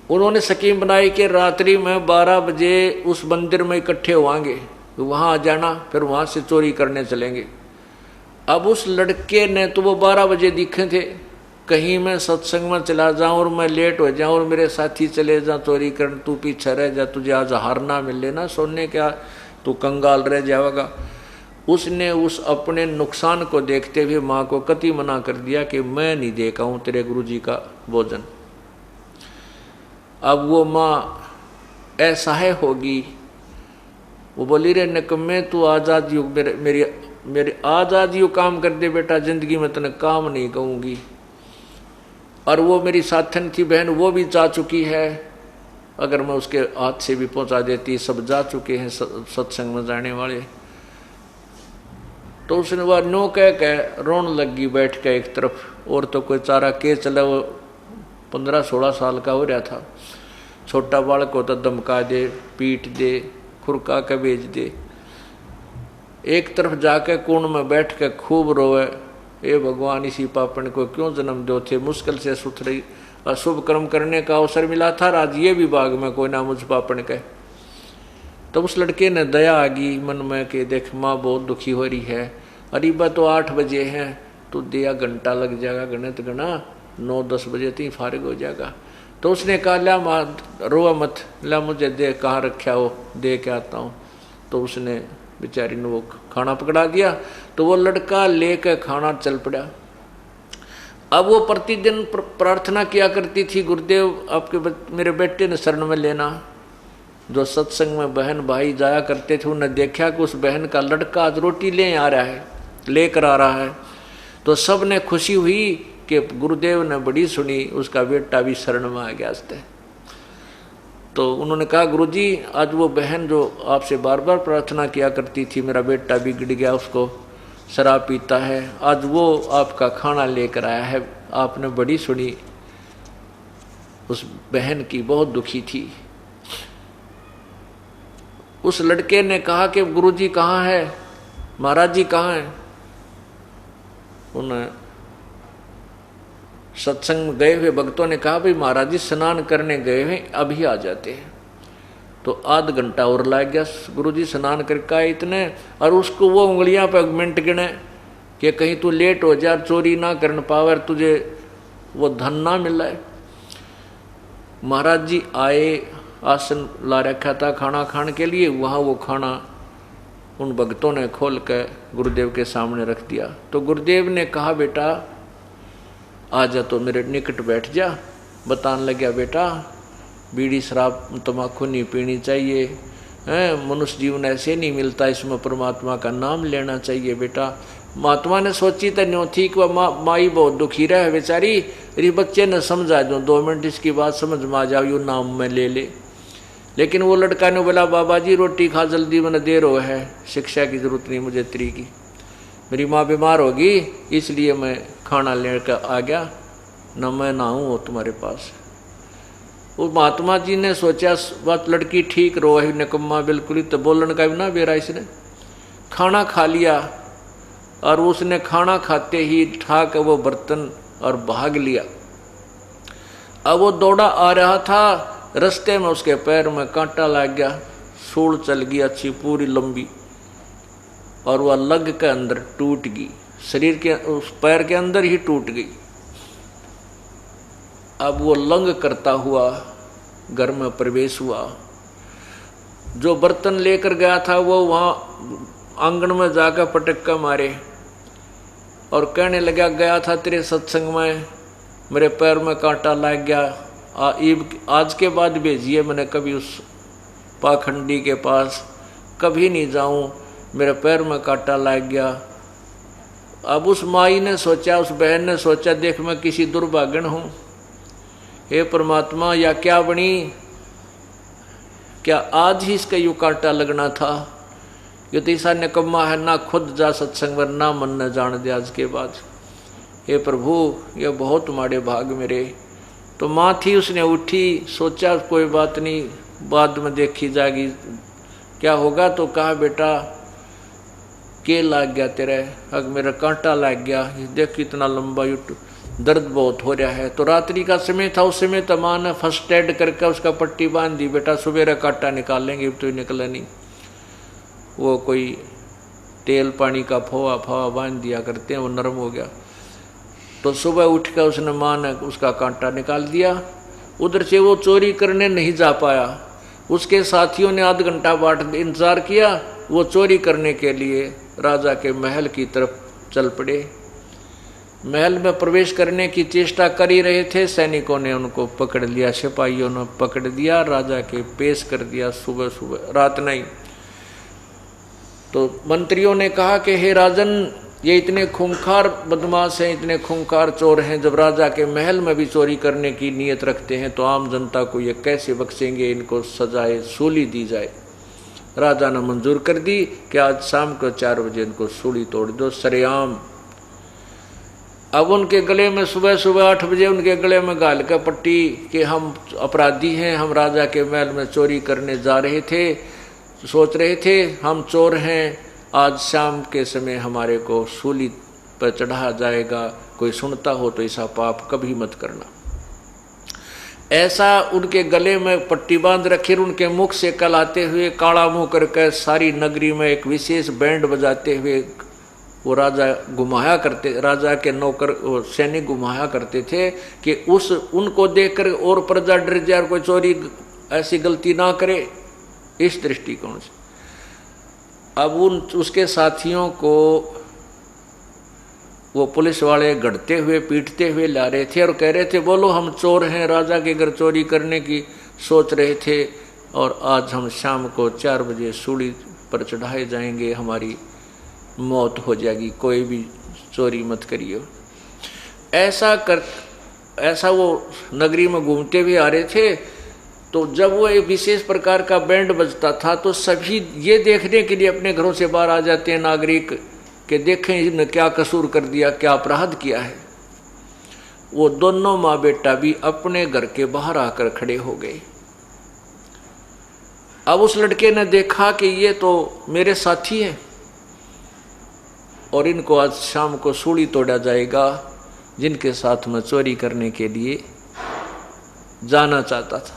उन्होंने स्कीम बनाई कि रात्रि में 12 बजे उस मंदिर में इकट्ठे होंगे, वहाँ आ जाना, फिर वहाँ से चोरी करने चलेंगे। अब उस लड़के ने तो वो 12 बजे दिखे थे, कहीं मैं सत्संग में चला जाऊं और मैं लेट हो जाऊं और मेरे साथी चले जाऊं चोरी करने, तू पीछे रह जा, तुझे आज हार ना मिले ना सोने क्या, तू कंगाल रह जाएगा। उसने उस अपने नुकसान को देखते हुए माँ को कति मना कर दिया कि मैं नहीं देखा हूँ तेरे गुरुजी का भोजन। अब वो माँ असहाय होगी, वो बोली रे निकम्मे तू आजाद युग मेरे आजाद युग काम कर दे बेटा, जिंदगी में तने काम नहीं कहूँगी। और वो मेरी साथन थी बहन, वो भी जा चुकी है, अगर मैं उसके हाथ से भी पहुंचा देती, सब जा चुके हैं सत्संग में जाने वाले। तो उसने वह नो कह रोन लगी बैठ के एक तरफ, और तो कोई चारा के चला। वो 15-16 साल का हो रहा था, छोटा बालक होता, धमका दे, पीट दे, खुरका के भेज दे। एक तरफ जाके कोण में बैठ के खूब रोए, ए भगवान इसी पापन को क्यों जन्म दो थे, मुश्किल से सुथरी अशुभ कर्म करने का अवसर मिला था, आज ये विभाग में कोई ना मुझ पापन के। तो उस लड़के ने दया आ गई मन में कि देख माँ बहुत दुखी हो रही है, अरे बा तो 8 बजे हैं, तो दिया घंटा लग जाएगा, गणित गणा 9-10 बजे तो ही फारिग हो जाएगा। तो उसने कहा ला माँ रोआ मत, ला मुझे दे, कहाँ रखा हो, दे के आता हूँ। तो उसने बेचारी ने वो खाना पकड़ा दिया, तो वो लड़का लेकर खाना चल पड़ा। अब वो प्रतिदिन प्रार्थना किया करती थी, गुरुदेव आपके मेरे बेटे ने शरण में लेना। जो सत्संग में बहन भाई जाया करते थे, उन्हें देखा कि उस बहन का लड़का आज रोटी ले आ रहा है, लेकर आ रहा है। तो सब ने खुशी हुई कि गुरुदेव ने बड़ी सुनी, उसका बेटा भी शरण में आ गया। तो उन्होंने कहा गुरुजी आज वो बहन जो आपसे बार बार प्रार्थना किया करती थी, मेरा बेटा बिगड़ गया, उसको शराब पीता है, आज वो आपका खाना लेकर आया है। आपने बड़ी सुनी, उस बहन की बहुत दुखी थी। उस लड़के ने कहा कि गुरुजी कहाँ है, महाराज जी कहाँ हैं। उन्हें सत्संग गए हुए भक्तों ने कहा भाई महाराज जी स्नान करने गए हैं, अभी आ जाते हैं। तो आध घंटा और लग गया, गुरुजी स्नान करके आए इतने, और उसको वो उंगलियां पे मिनट गिने कि कहीं तू लेट हो जा, चोरी ना कर पावे, तुझे वो धन ना मिला है। महाराज जी आए, आसन ला रखा था खाना खाने के लिए, वहाँ वो खाना उन भक्तों ने खोल कर गुरुदेव के सामने रख दिया। तो गुरुदेव ने कहा बेटा आ जा, तो मेरे निकट बैठ जा। बताने लगा बेटा बीड़ी शराब तम्बाकू नहीं पीनी चाहिए, मनुष्य जीवन ऐसे नहीं मिलता, इसमें परमात्मा का नाम लेना चाहिए बेटा। महात्मा ने सोची तो न्यों थी कि वह माई बहुत दुखी रहे बेचारी, अरे बच्चे ने समझा दो 2 मिनट इसकी बात समझ में आ जाओ, यू नाम में ले ले। लेकिन वो लड़का ने बोला बाबा जी रोटी खा जल्दी, मैंने देर हो है, शिक्षा की जरूरत नहीं मुझे तेरी की, मेरी माँ बीमार होगी इसलिए मैं खाना लेकर आ गया, न मैं ना हूँ तुम्हारे पास। वो महात्मा जी ने सोचा बात लड़की ठीक रो है, निकम्मा बिल्कुल ही, तो बोलन का भी ना बेरा। इसने खाना खा लिया और उसने खाना खाते ही ठाक वो बर्तन और भाग लिया। अब वो दौड़ा आ रहा था, रास्ते में उसके पैर में कांटा लग गया, सूल चल गई अच्छी पूरी लंबी, और वह लग के अंदर टूट गई, शरीर के उस पैर के अंदर ही टूट गई। अब वो लंग करता हुआ घर में प्रवेश हुआ। जो बर्तन लेकर गया था वो वहाँ आंगन में जाकर पटक्का मारे और कहने लगा, गया था तेरे सत्संग में, मेरे पैर में कांटा लग गया, आज के बाद भेजिए, मैंने कभी उस पाखंडी के पास कभी नहीं जाऊं, मेरे पैर में कांटा लग गया। अब उस माई ने सोचा, उस बहन ने सोचा, देख मैं किसी दुर्भाग्यन हूँ, हे परमात्मा या क्या बनी, क्या आज ही इसका यूँ कांटा लगना था? ये तो ऐसा निकम्मा है, ना खुद जा सत्संग में, ना मन न जान दे आज के बाद। हे प्रभु ये बहुत माड़े भाग मेरे। तो माँ थी, उसने उठी, सोचा कोई बात नहीं, बाद में देखी जाएगी क्या होगा। तो कहा, बेटा के लाग गया तेरे? अग मेरा कांटा लाग गया, देख कितना लंबा युट, दर्द बहुत हो रहा है। तो रात्रि का समय था, उस समय तो माँ ने फर्स्ट एड करके उसका पट्टी बांध दी, बेटा सुबह कांटा निकाल लेंगे, तो निकला नहीं। वो कोई तेल पानी का फवा फवा बांध दिया करते हैं, वो नरम हो गया। तो सुबह उठ कर उसने माँ ने उसका कांटा निकाल दिया। उधर से वो चोरी करने नहीं जा पाया, उसके साथियों ने आध घंटा बाट इंतजार किया, वो चोरी करने के लिए राजा के महल की तरफ चल पड़े। महल में प्रवेश करने की चेष्टा कर ही रहे थे, सैनिकों ने उनको पकड़ लिया, सिपाहियों ने पकड़ दिया, राजा के पेश कर दिया सुबह सुबह, रात नहीं। तो मंत्रियों ने कहा कि हे राजन, ये इतने खूंखार बदमाश हैं, इतने खूंखार चोर हैं, जब राजा के महल में भी चोरी करने की नीयत रखते हैं तो आम जनता को ये कैसे बख्शेंगे, इनको सजाए सूली दी जाए। राजा ने मंजूर कर दी कि आज शाम को 4 बजे इनको सूली तोड़ दो सरेआम। अब उनके गले में सुबह सुबह 8 बजे उनके गले में गाल का पट्टी कि हम अपराधी हैं, हम राजा के महल में चोरी करने जा रहे थे, सोच रहे थे हम चोर हैं, आज शाम के समय हमारे को सूली पर चढ़ाया जाएगा, कोई सुनता हो तो ऐसा पाप कभी मत करना। ऐसा उनके गले में पट्टी बांध रखी, उनके मुख से कलाते हुए काला मुंह करके सारी नगरी में एक विशेष बैंड बजाते हुए वो राजा घुमाया करते, राजा के नौकर सैनिक घुमाया करते थे कि उनको देखकर और प्रजा डर जाए, कोई चोरी ऐसी गलती ना करे, इस दृष्टिकोण से। अब उसके साथियों को वो पुलिस वाले गढ़ते हुए पीटते हुए ला रहे थे और कह रहे थे, बोलो हम चोर हैं, राजा के घर चोरी करने की सोच रहे थे और आज हम शाम को 4 बजे सूली पर चढ़ाए जाएंगे, हमारी मौत हो जाएगी, कोई भी चोरी मत करिए। ऐसा वो नगरी में घूमते हुए आ रहे थे। तो जब वो एक विशेष प्रकार का बैंड बजता था तो सभी ये देखने के लिए अपने घरों से बाहर आ जाते हैं नागरिक कि देखें इन्होंने क्या कसूर कर दिया, क्या अपराध किया है। वो दोनों माँ बेटा भी अपने घर के बाहर आकर खड़े हो गए। अब उस लड़के ने देखा कि ये तो मेरे साथी हैं और इनको आज शाम को सूली तोड़ा जाएगा, जिनके साथ मैं चोरी करने के लिए जाना चाहता था।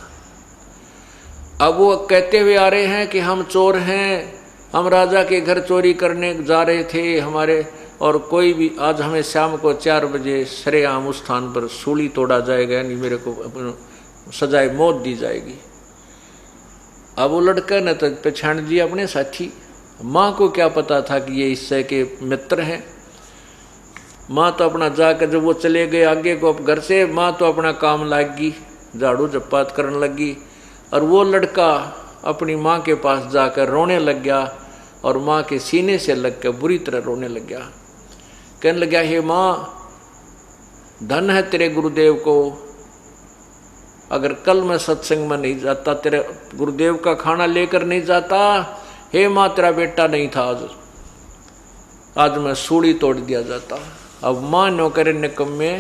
अब वो कहते हुए आ रहे हैं कि हम चोर हैं, हम राजा के घर चोरी करने जा रहे थे हमारे, और कोई भी आज हमें शाम को 4 बजे सरेआम उस स्थान पर सूली तोड़ा जाएगा, यानी मेरे को सजाए मौत दी जाएगी। अब वो लड़का ने तो पहचान दिया अपने साथी। माँ को क्या पता था कि ये इससे के मित्र हैं। माँ तो अपना जाकर जब वो चले गए आगे को घर से, माँ तो अपना काम लागी, झाड़ू झप्पात करने लगी, और वो लड़का अपनी माँ के पास जाकर रोने लग गया और माँ के सीने से लग कर बुरी तरह रोने लग गया। कहने लगा, हे माँ, धन है तेरे गुरुदेव को, अगर कल मैं सत्संग में नहीं जाता, तेरे गुरुदेव का खाना लेकर नहीं जाता, हे माँ तेरा बेटा नहीं था, आज मैं सूली तोड़ दिया जाता। अब माँ नौकर निकम्मे,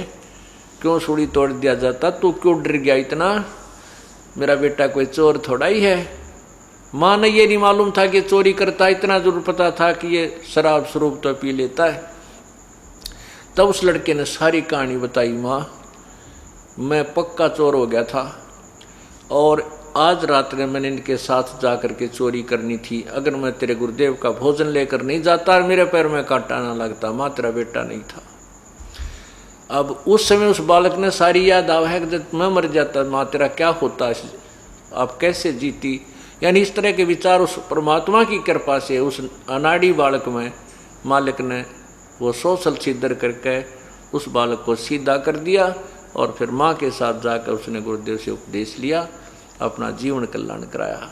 क्यों सूली तोड़ दिया जाता, तू क्यों डर गया इतना, मेरा बेटा कोई चोर थोड़ा ही है। माँ ने ये नहीं मालूम था कि चोरी करता, इतना जरूर पता था कि ये शराब स्वरूप तो पी लेता है। तब उस लड़के ने सारी कहानी बताई, माँ मैं पक्का चोर हो गया था और आज रात में मैंने इनके साथ जा कर के चोरी करनी थी, अगर मैं तेरे गुरुदेव का भोजन लेकर नहीं जाता और मेरे पैर में कांटा ना लगता, माँ तेरा बेटा नहीं था। अब उस समय उस बालक ने सारी याद आवा है कि जब मैं मर जाता माँ तेरा क्या होता आप कैसे जीती। यानी इस तरह के विचार उस परमात्मा की कृपा से उस अनाड़ी बालक में मालिक ने वो सोशल छिद्र करके उस बालक को सीधा कर दिया और फिर माँ के साथ जाकर उसने गुरुदेव से उपदेश लिया, अपना जीवन कल्याण कराया।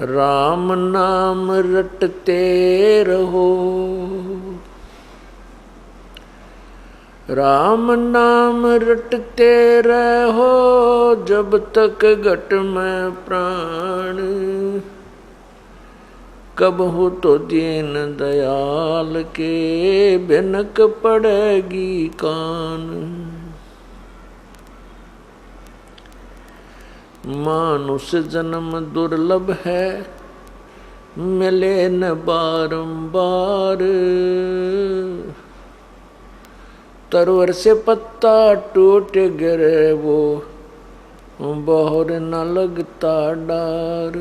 राम नाम रटते रहो, राम नाम रटते रहो, जब तक घट में प्राण, कब हो तो दीन दयाल के बिनक पड़ेगी कान। मानुष जन्म दुर्लभ है, मिले न बारंबार, तरवर से पत्ता टूट गिरे वो बहुर न लगता डार।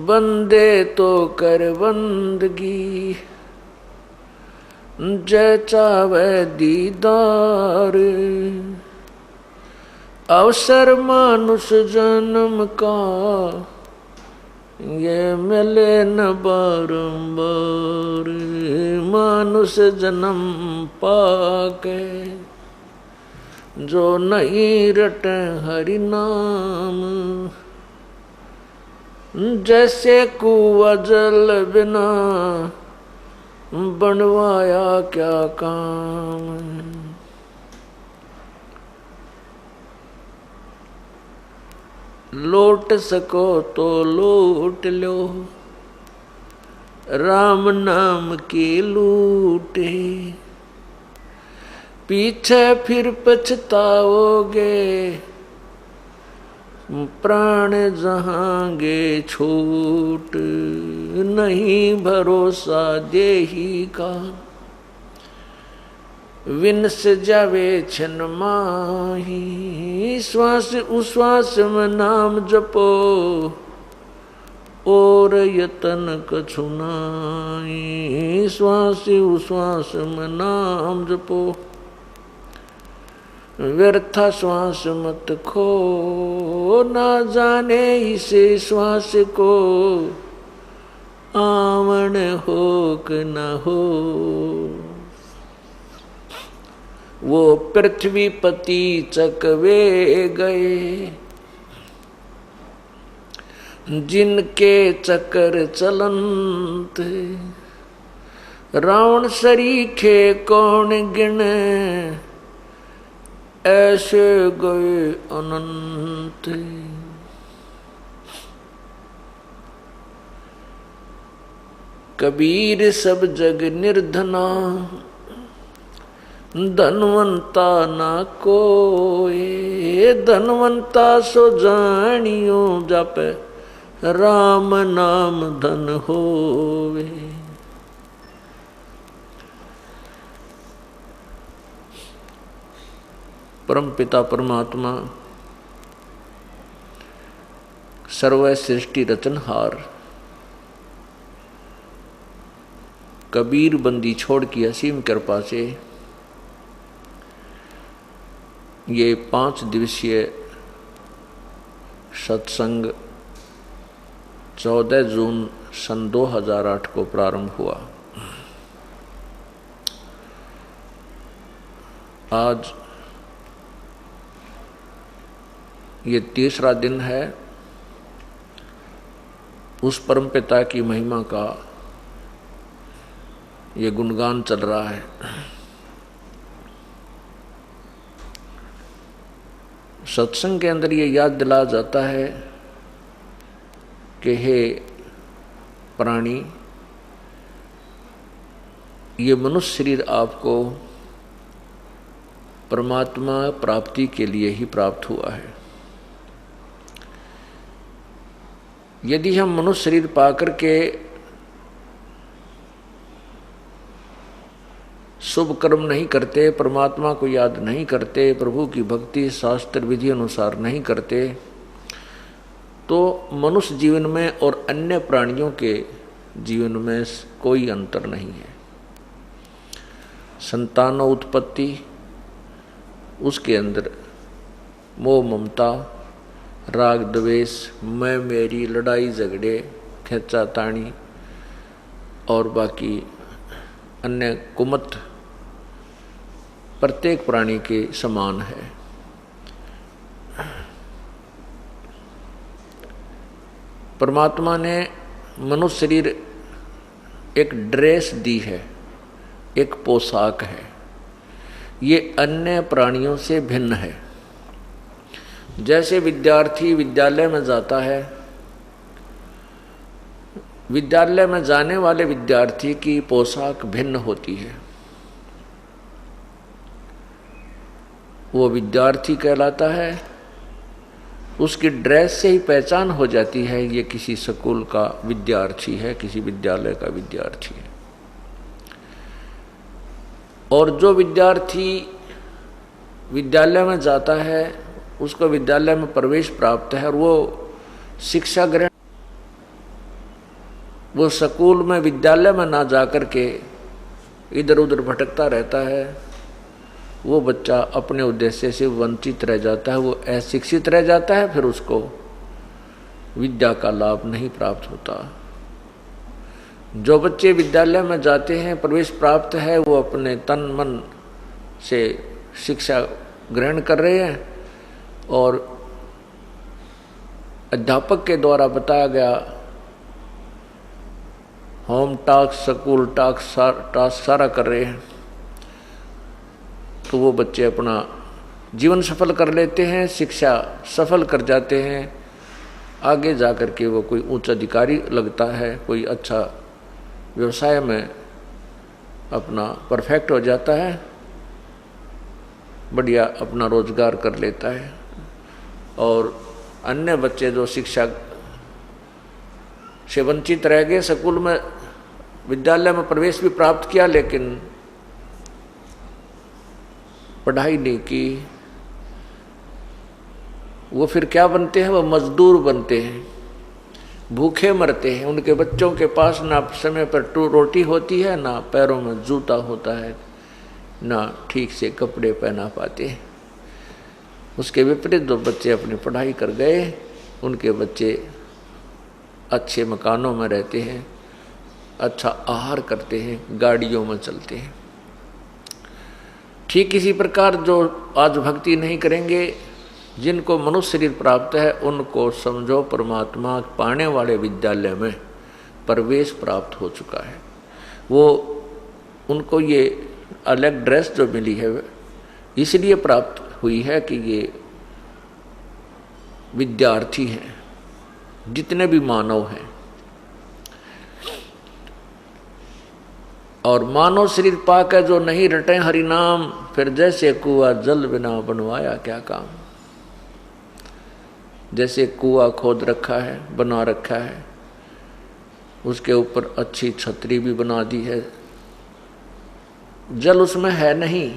बंदे तो कर बंदगी, जय चावे दीदार, अवसर मानुष जन्म का, ये मिले न बारंबार। मानुष जन्म पाके, जो नहीं रटे हरि नाम, जैसे कुआं जल बिना, बनवाया क्या काम। लौट सको तो लूट लो, राम नाम की लूटे, पीछे फिर पछताओगे, प्राण जहांगे छूट। नहीं भरोसा देही का, विनस जावे छन माही। श्वास उश्वास में नाम जपो, और यतन कछु नाई। श्वास उश्वास में नाम जपो, व्यर्था श्वास मत खो। ना जाने इसे श्वास को, आवन हो कि न हो। वो पृथ्वी पति चकवे गए, जिनके चक्कर चलंत। रावण सरीखे कौन गिने, ऐसे गए अनंत। कबीर सब जग निर्धना, धनवंता ना कोई। धनवंता सो जानियो, जप राम नाम धन होवे। परम पिता परमात्मा सर्व सृष्टि रचनहार कबीर बंदी छोड़ की असीम कृपा से ये 5 दिवसीय सत्संग 14 जून सन 2008 को प्रारंभ हुआ। आज ये 3रा दिन है उस परमपिता की महिमा का ये गुणगान चल रहा है। सत्संग के अंदर ये याद दिलाया जाता है कि हे प्राणी, ये मनुष्य शरीर आपको परमात्मा प्राप्ति के लिए ही प्राप्त हुआ है। यदि हम मनुष्य शरीर पाकर के शुभ कर्म नहीं करते, परमात्मा को याद नहीं करते, प्रभु की भक्ति शास्त्र विधि अनुसार नहीं करते, तो मनुष्य जीवन में और अन्य प्राणियों के जीवन में कोई अंतर नहीं है। संतानोत्पत्ति, उसके अंदर मोह ममता, राग द्वेष, मैं मेरी, लड़ाई झगड़े, खींचातानी और बाकी अन्य कुमत प्रत्येक प्राणी के समान है। परमात्मा ने मनुष्य शरीर एक ड्रेस दी है, एक पोशाक है। ये अन्य प्राणियों से भिन्न है। जैसे विद्यार्थी विद्यालय में जाता है, विद्यालय में जाने वाले विद्यार्थी की पोशाक भिन्न होती है। वो विद्यार्थी कहलाता है, उसकी ड्रेस से ही पहचान हो जाती है ये किसी स्कूल का विद्यार्थी है, किसी विद्यालय का विद्यार्थी है। और जो विद्यार्थी विद्यालय में जाता है, उसको विद्यालय में प्रवेश प्राप्त है और वो शिक्षा ग्रहण, वो स्कूल में विद्यालय में ना जाकर के इधर उधर भटकता रहता है, वो बच्चा अपने उद्देश्य से वंचित रह जाता है, वो अशिक्षित रह जाता है, फिर उसको विद्या का लाभ नहीं प्राप्त होता। जो बच्चे विद्यालय में जाते हैं, प्रवेश प्राप्त है, वो अपने तन मन से शिक्षा ग्रहण कर रहे हैं और अध्यापक के द्वारा बताया गया होम टास्क, स्कूल टास्क सारा कर रहे हैं, तो वो बच्चे अपना जीवन सफल कर लेते हैं, शिक्षा सफल कर जाते हैं। आगे जाकर के वो कोई उच्च अधिकारी लगता है, कोई अच्छा व्यवसाय में अपना परफेक्ट हो जाता है, बढ़िया अपना रोजगार कर लेता है। और अन्य बच्चे जो शिक्षा से वंचित रह गए, स्कूल में विद्यालय में प्रवेश भी प्राप्त किया लेकिन पढ़ाई नहीं की, वो फिर क्या बनते हैं? वो मजदूर बनते हैं, भूखे मरते हैं। उनके बच्चों के पास ना समय पर रोटी होती है, ना पैरों में जूता होता है, ना ठीक से कपड़े पहना पाते हैं। उसके विपरीत जो बच्चे अपनी पढ़ाई कर गए, उनके बच्चे अच्छे मकानों में रहते हैं, अच्छा आहार करते हैं, गाड़ियों में चलते हैं। ठीक इसी प्रकार जो आज भक्ति नहीं करेंगे, जिनको मनुष्य शरीर प्राप्त है, उनको समझो परमात्मा पाने वाले विद्यालय में प्रवेश प्राप्त हो चुका है। वो उनको ये अलग ड्रेस जो मिली है इसलिए प्राप्त हुई है कि ये विद्यार्थी हैं, जितने भी मानव हैं। और मानव शरीर पाकर जो नहीं रटे हरि नाम, फिर जैसे कुआ जल बिना बनवाया क्या काम। जैसे कुआ खोद रखा है, बना रखा है, उसके ऊपर अच्छी छतरी भी बना दी है, जल उसमें है नहीं,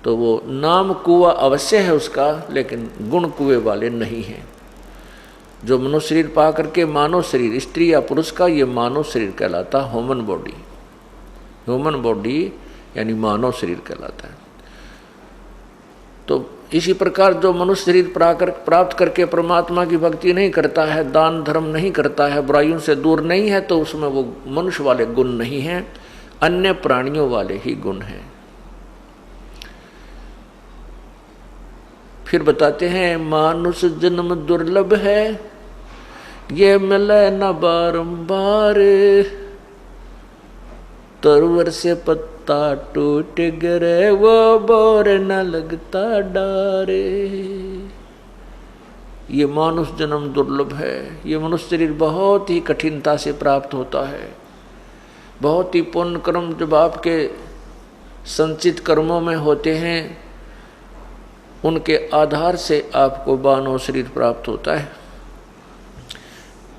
तो वो नाम कुआ अवश्य है उसका, लेकिन गुण कुएं वाले नहीं हैं। जो मनुष्य शरीर पा करके मानव शरीर, स्त्री या पुरुष का, ये मानव शरीर कहलाता, ह्यूमन बॉडी। ह्यूमन बॉडी यानी मानव शरीर कहलाता है। तो इसी प्रकार जो मनुष्य शरीर प्राप्त करके परमात्मा की भक्ति नहीं करता है, दान धर्म नहीं करता है, बुराइयों से दूर नहीं है, तो उसमें वो मनुष्य वाले गुण नहीं हैं, अन्य प्राणियों वाले ही गुण हैं। फिर बताते हैं, मानुष जन्म दुर्लभ है, ये मिले न बारंबार, तरवर से पत्ता टूट गिरे, वो बोर न लगता डारे। ये मानुष जन्म दुर्लभ है। ये मनुष्य शरीर बहुत ही कठिनता से प्राप्त होता है। बहुत ही पुण्य कर्म जब आपके संचित कर्मों में होते हैं, उनके आधार से आपको मानव शरीर प्राप्त होता है।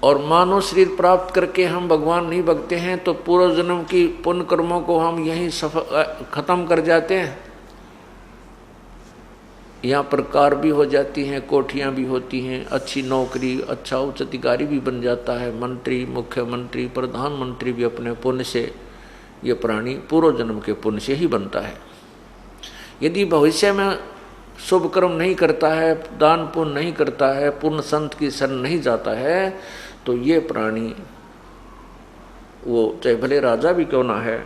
और मानव शरीर प्राप्त करके हम भगवान नहीं भगते हैं, तो पूर्व जन्म की पुण्य कर्मों को हम यहीं खत्म कर जाते हैं। यहाँ पर कार भी हो जाती हैं, कोठियाँ भी होती हैं, अच्छी नौकरी, अच्छा उच्च अधिकारी भी बन जाता है, मंत्री, मुख्यमंत्री, प्रधानमंत्री भी अपने पुण्य से, ये प्राणी पूर्व जन्म के पुण्य से ही बनता है। यदि भविष्य में शुभ कर्म नहीं करता है, दान पुण्य नहीं करता है, पूर्ण संत की शरण नहीं जाता है, तो ये प्राणी, वो चाहे भले राजा भी क्यों ना है,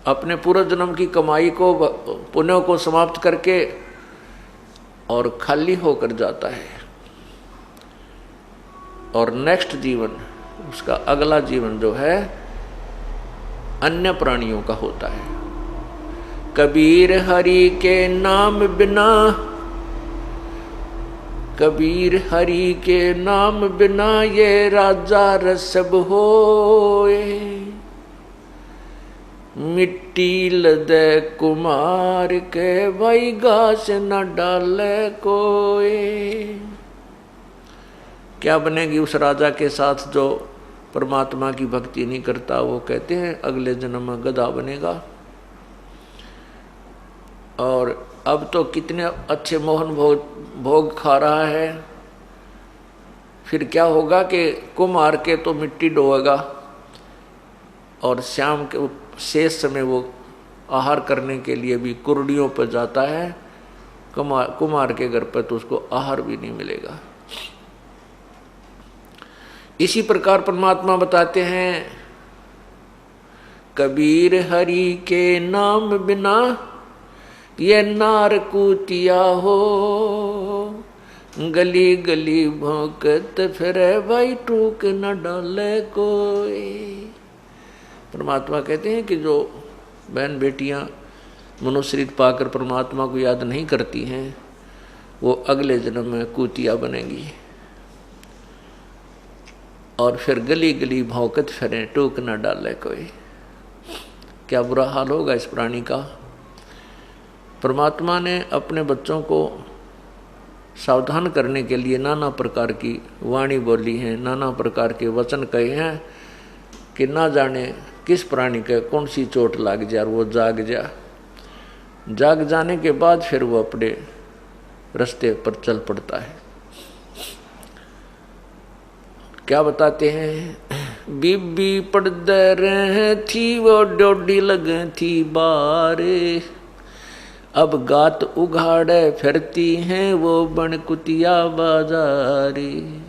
अपने पूर्व जन्म की कमाई को, पुण्यों को समाप्त करके और खाली होकर जाता है। और नेक्स्ट जीवन, उसका अगला जीवन जो है अन्य प्राणियों का होता है। कबीर हरि के नाम बिना, कबीर हरि के नाम बिना ये राजा रसब होए, मिट्टी लदे कुमार के भाई घास न डाले कोई। क्या बनेगी उस राजा के साथ जो परमात्मा की भक्ति नहीं करता? वो कहते हैं अगले जन्म में गधा बनेगा। और अब तो कितने अच्छे मोहन भोग खा रहा है, फिर क्या होगा कि कुम्हार के तो मिट्टी डोएगा और शाम के शेष समय वो आहार करने के लिए भी कुर्डियों पर जाता है। कुम्हार के घर पर तो उसको आहार भी नहीं मिलेगा। इसी प्रकार परमात्मा बताते हैं, कबीर हरि के नाम बिना ये नार कूतिया हो, गली गली भौंकत फिरे भाई टूक न डाले कोई। परमात्मा कहते हैं कि जो बहन बेटियां मनुष्यरीत पाकर परमात्मा को याद नहीं करती हैं, वो अगले जन्म में कूतिया बनेगी और फिर गली गली भौंकत फिरें, टूक न डाले कोई। क्या बुरा हाल होगा इस प्राणी का। परमात्मा ने अपने बच्चों को सावधान करने के लिए नाना प्रकार की वाणी बोली है, नाना प्रकार के वचन कहे हैं कि ना जाने किस प्राणी के कौन सी चोट लग जाए और वो जाग जाने के बाद फिर वो अपने रास्ते पर चल पड़ता है। क्या बताते हैं, बीबी पड़दर थी वो डोडी लगे थी बारे, अब गात उघाड़े फिरती हैं वो बन कुतिया बाजारी।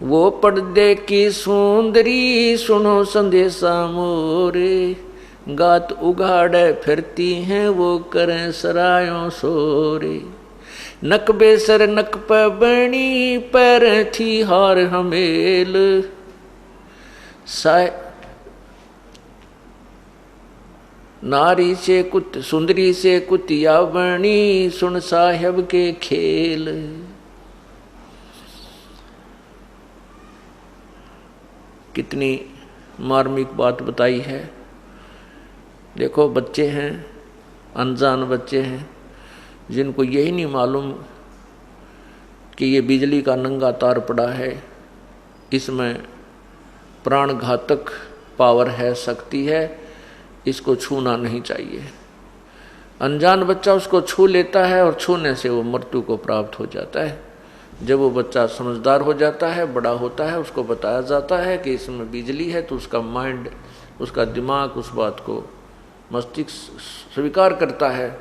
वो पर्दे की सुंदरी सुनो संदेशा मोरे, गात उघाड़े फिरती हैं वो करें सरायों सोरे। नक बेसर नक पे बनी पैर थी हार हमेल, नारी से सुंदरी से कुतिया बनी सुन साहेब के खेल। कितनी मार्मिक बात बताई है। देखो बच्चे हैं, अनजान बच्चे हैं, जिनको यही नहीं मालूम कि ये बिजली का नंगा तार पड़ा है, इसमें प्राण घातक पावर है, शक्ति है, इसको छूना नहीं चाहिए। अनजान बच्चा उसको छू लेता है और छूने से वो मृत्यु को प्राप्त हो जाता है। जब वो बच्चा समझदार हो जाता है, बड़ा होता है, उसको बताया जाता है कि इसमें बिजली है, तो उसका माइंड, उसका दिमाग उस बात को, मस्तिष्क स्वीकार करता है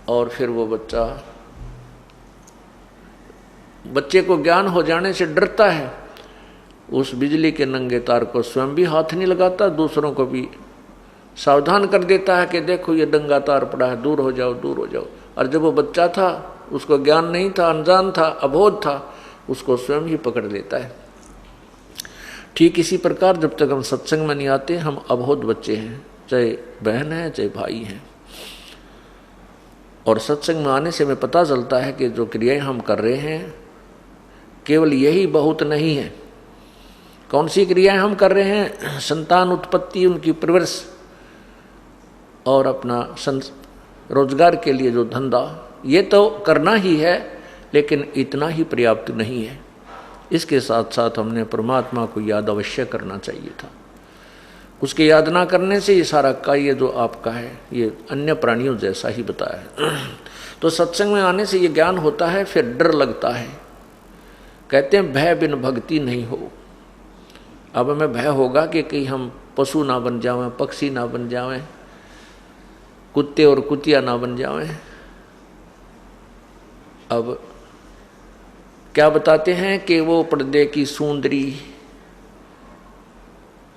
और फिर वो बच्चे को ज्ञान हो जाने से डरता है। उस बिजली के नंगे तार को स्वयं भी हाथ नहीं लगाता, दूसरों को भी सावधान कर देता है कि देखो ये नंगा तार पड़ा है, दूर हो जाओ, दूर हो जाओ। और जब वो बच्चा था, उसको ज्ञान नहीं था, अनजान था, अबोध था, उसको स्वयं ही पकड़ लेता है। ठीक इसी प्रकार जब तक हम सत्संग में नहीं आते, हम अबोध बच्चे हैं, चाहे बहन है चाहे भाई हैं। और सत्संग में आने से हमें पता चलता है कि जो क्रियाएं हम कर रहे हैं केवल यही बहुत नहीं है। कौन सी क्रियाएं हम कर रहे हैं? संतान उत्पत्ति, उनकी परवरिश और अपना रोजगार के लिए जो धंधा, ये तो करना ही है, लेकिन इतना ही पर्याप्त नहीं है। इसके साथ साथ हमने परमात्मा को याद अवश्य करना चाहिए था। उसके याद ना करने से ये सारा का ये जो आपका है ये अन्य प्राणियों जैसा ही बताया है। तो सत्संग में आने से ये ज्ञान होता है, फिर डर लगता है। कहते हैं भय बिन भक्ति नहीं हो। अब हमें भय होगा कि कहीं हम पशु ना बन जावें, पक्षी ना बन जावें, कुत्ते और कुतिया ना बन जावें। अब क्या बताते हैं कि वो पर्दे की सुंदरी,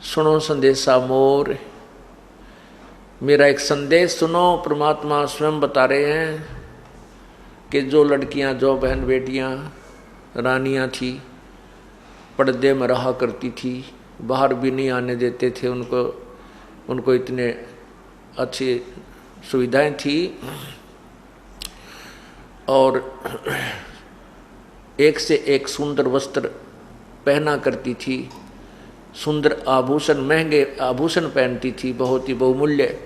सुनो संदेशा मोर, मेरा एक संदेश सुनो। परमात्मा स्वयं बता रहे हैं कि जो लड़कियां, जो बहन बेटियां रानियां थी, पर्दे में रहा करती थी, बाहर भी नहीं आने देते थे उनको इतने अच्छी सुविधाएं थी, और एक से एक सुंदर वस्त्र पहना करती थी, सुंदर आभूषण, महंगे आभूषण पहनती थी, बहुत ही बहुमूल्य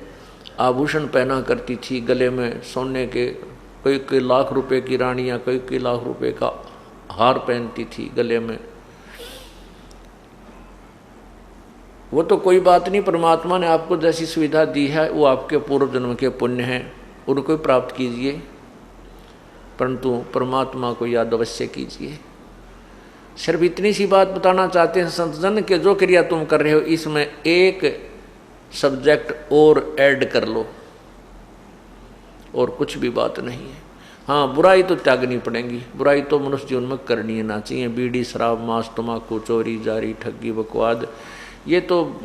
आभूषण पहना करती थी, गले में सोने के कई लाख रुपए की रानियां कई लाख रुपए का हार पहनती थी गले में। वो तो कोई बात नहीं, परमात्मा ने आपको जैसी सुविधा दी है वो आपके पूर्व जन्म के पुण्य हैं, उनको ही प्राप्त कीजिए, परंतु परमात्मा को याद अवश्य कीजिए। सिर्फ इतनी सी बात बताना चाहते हैं संतजन के जो क्रिया तुम कर रहे हो इसमें एक सब्जेक्ट और ऐड कर लो, और कुछ भी बात नहीं है। हाँ, बुराई तो त्यागनी पड़ेगी, बुराई तो मनुष्य जीवन में करनी ना चाहिए। बीड़ी, शराब, मांस, तम्बाकू, चोरी, जारी, ठगी, बकवाद, ये तो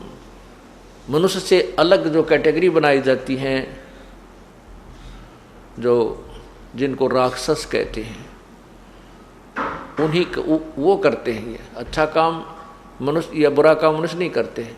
मनुष्य से अलग जो कैटेगरी बनाई जाती हैं, जो जिनको राक्षस कहते हैं, उन्हीं वो करते हैं। ये अच्छा काम मनुष्य या बुरा काम मनुष्य नहीं करते हैं।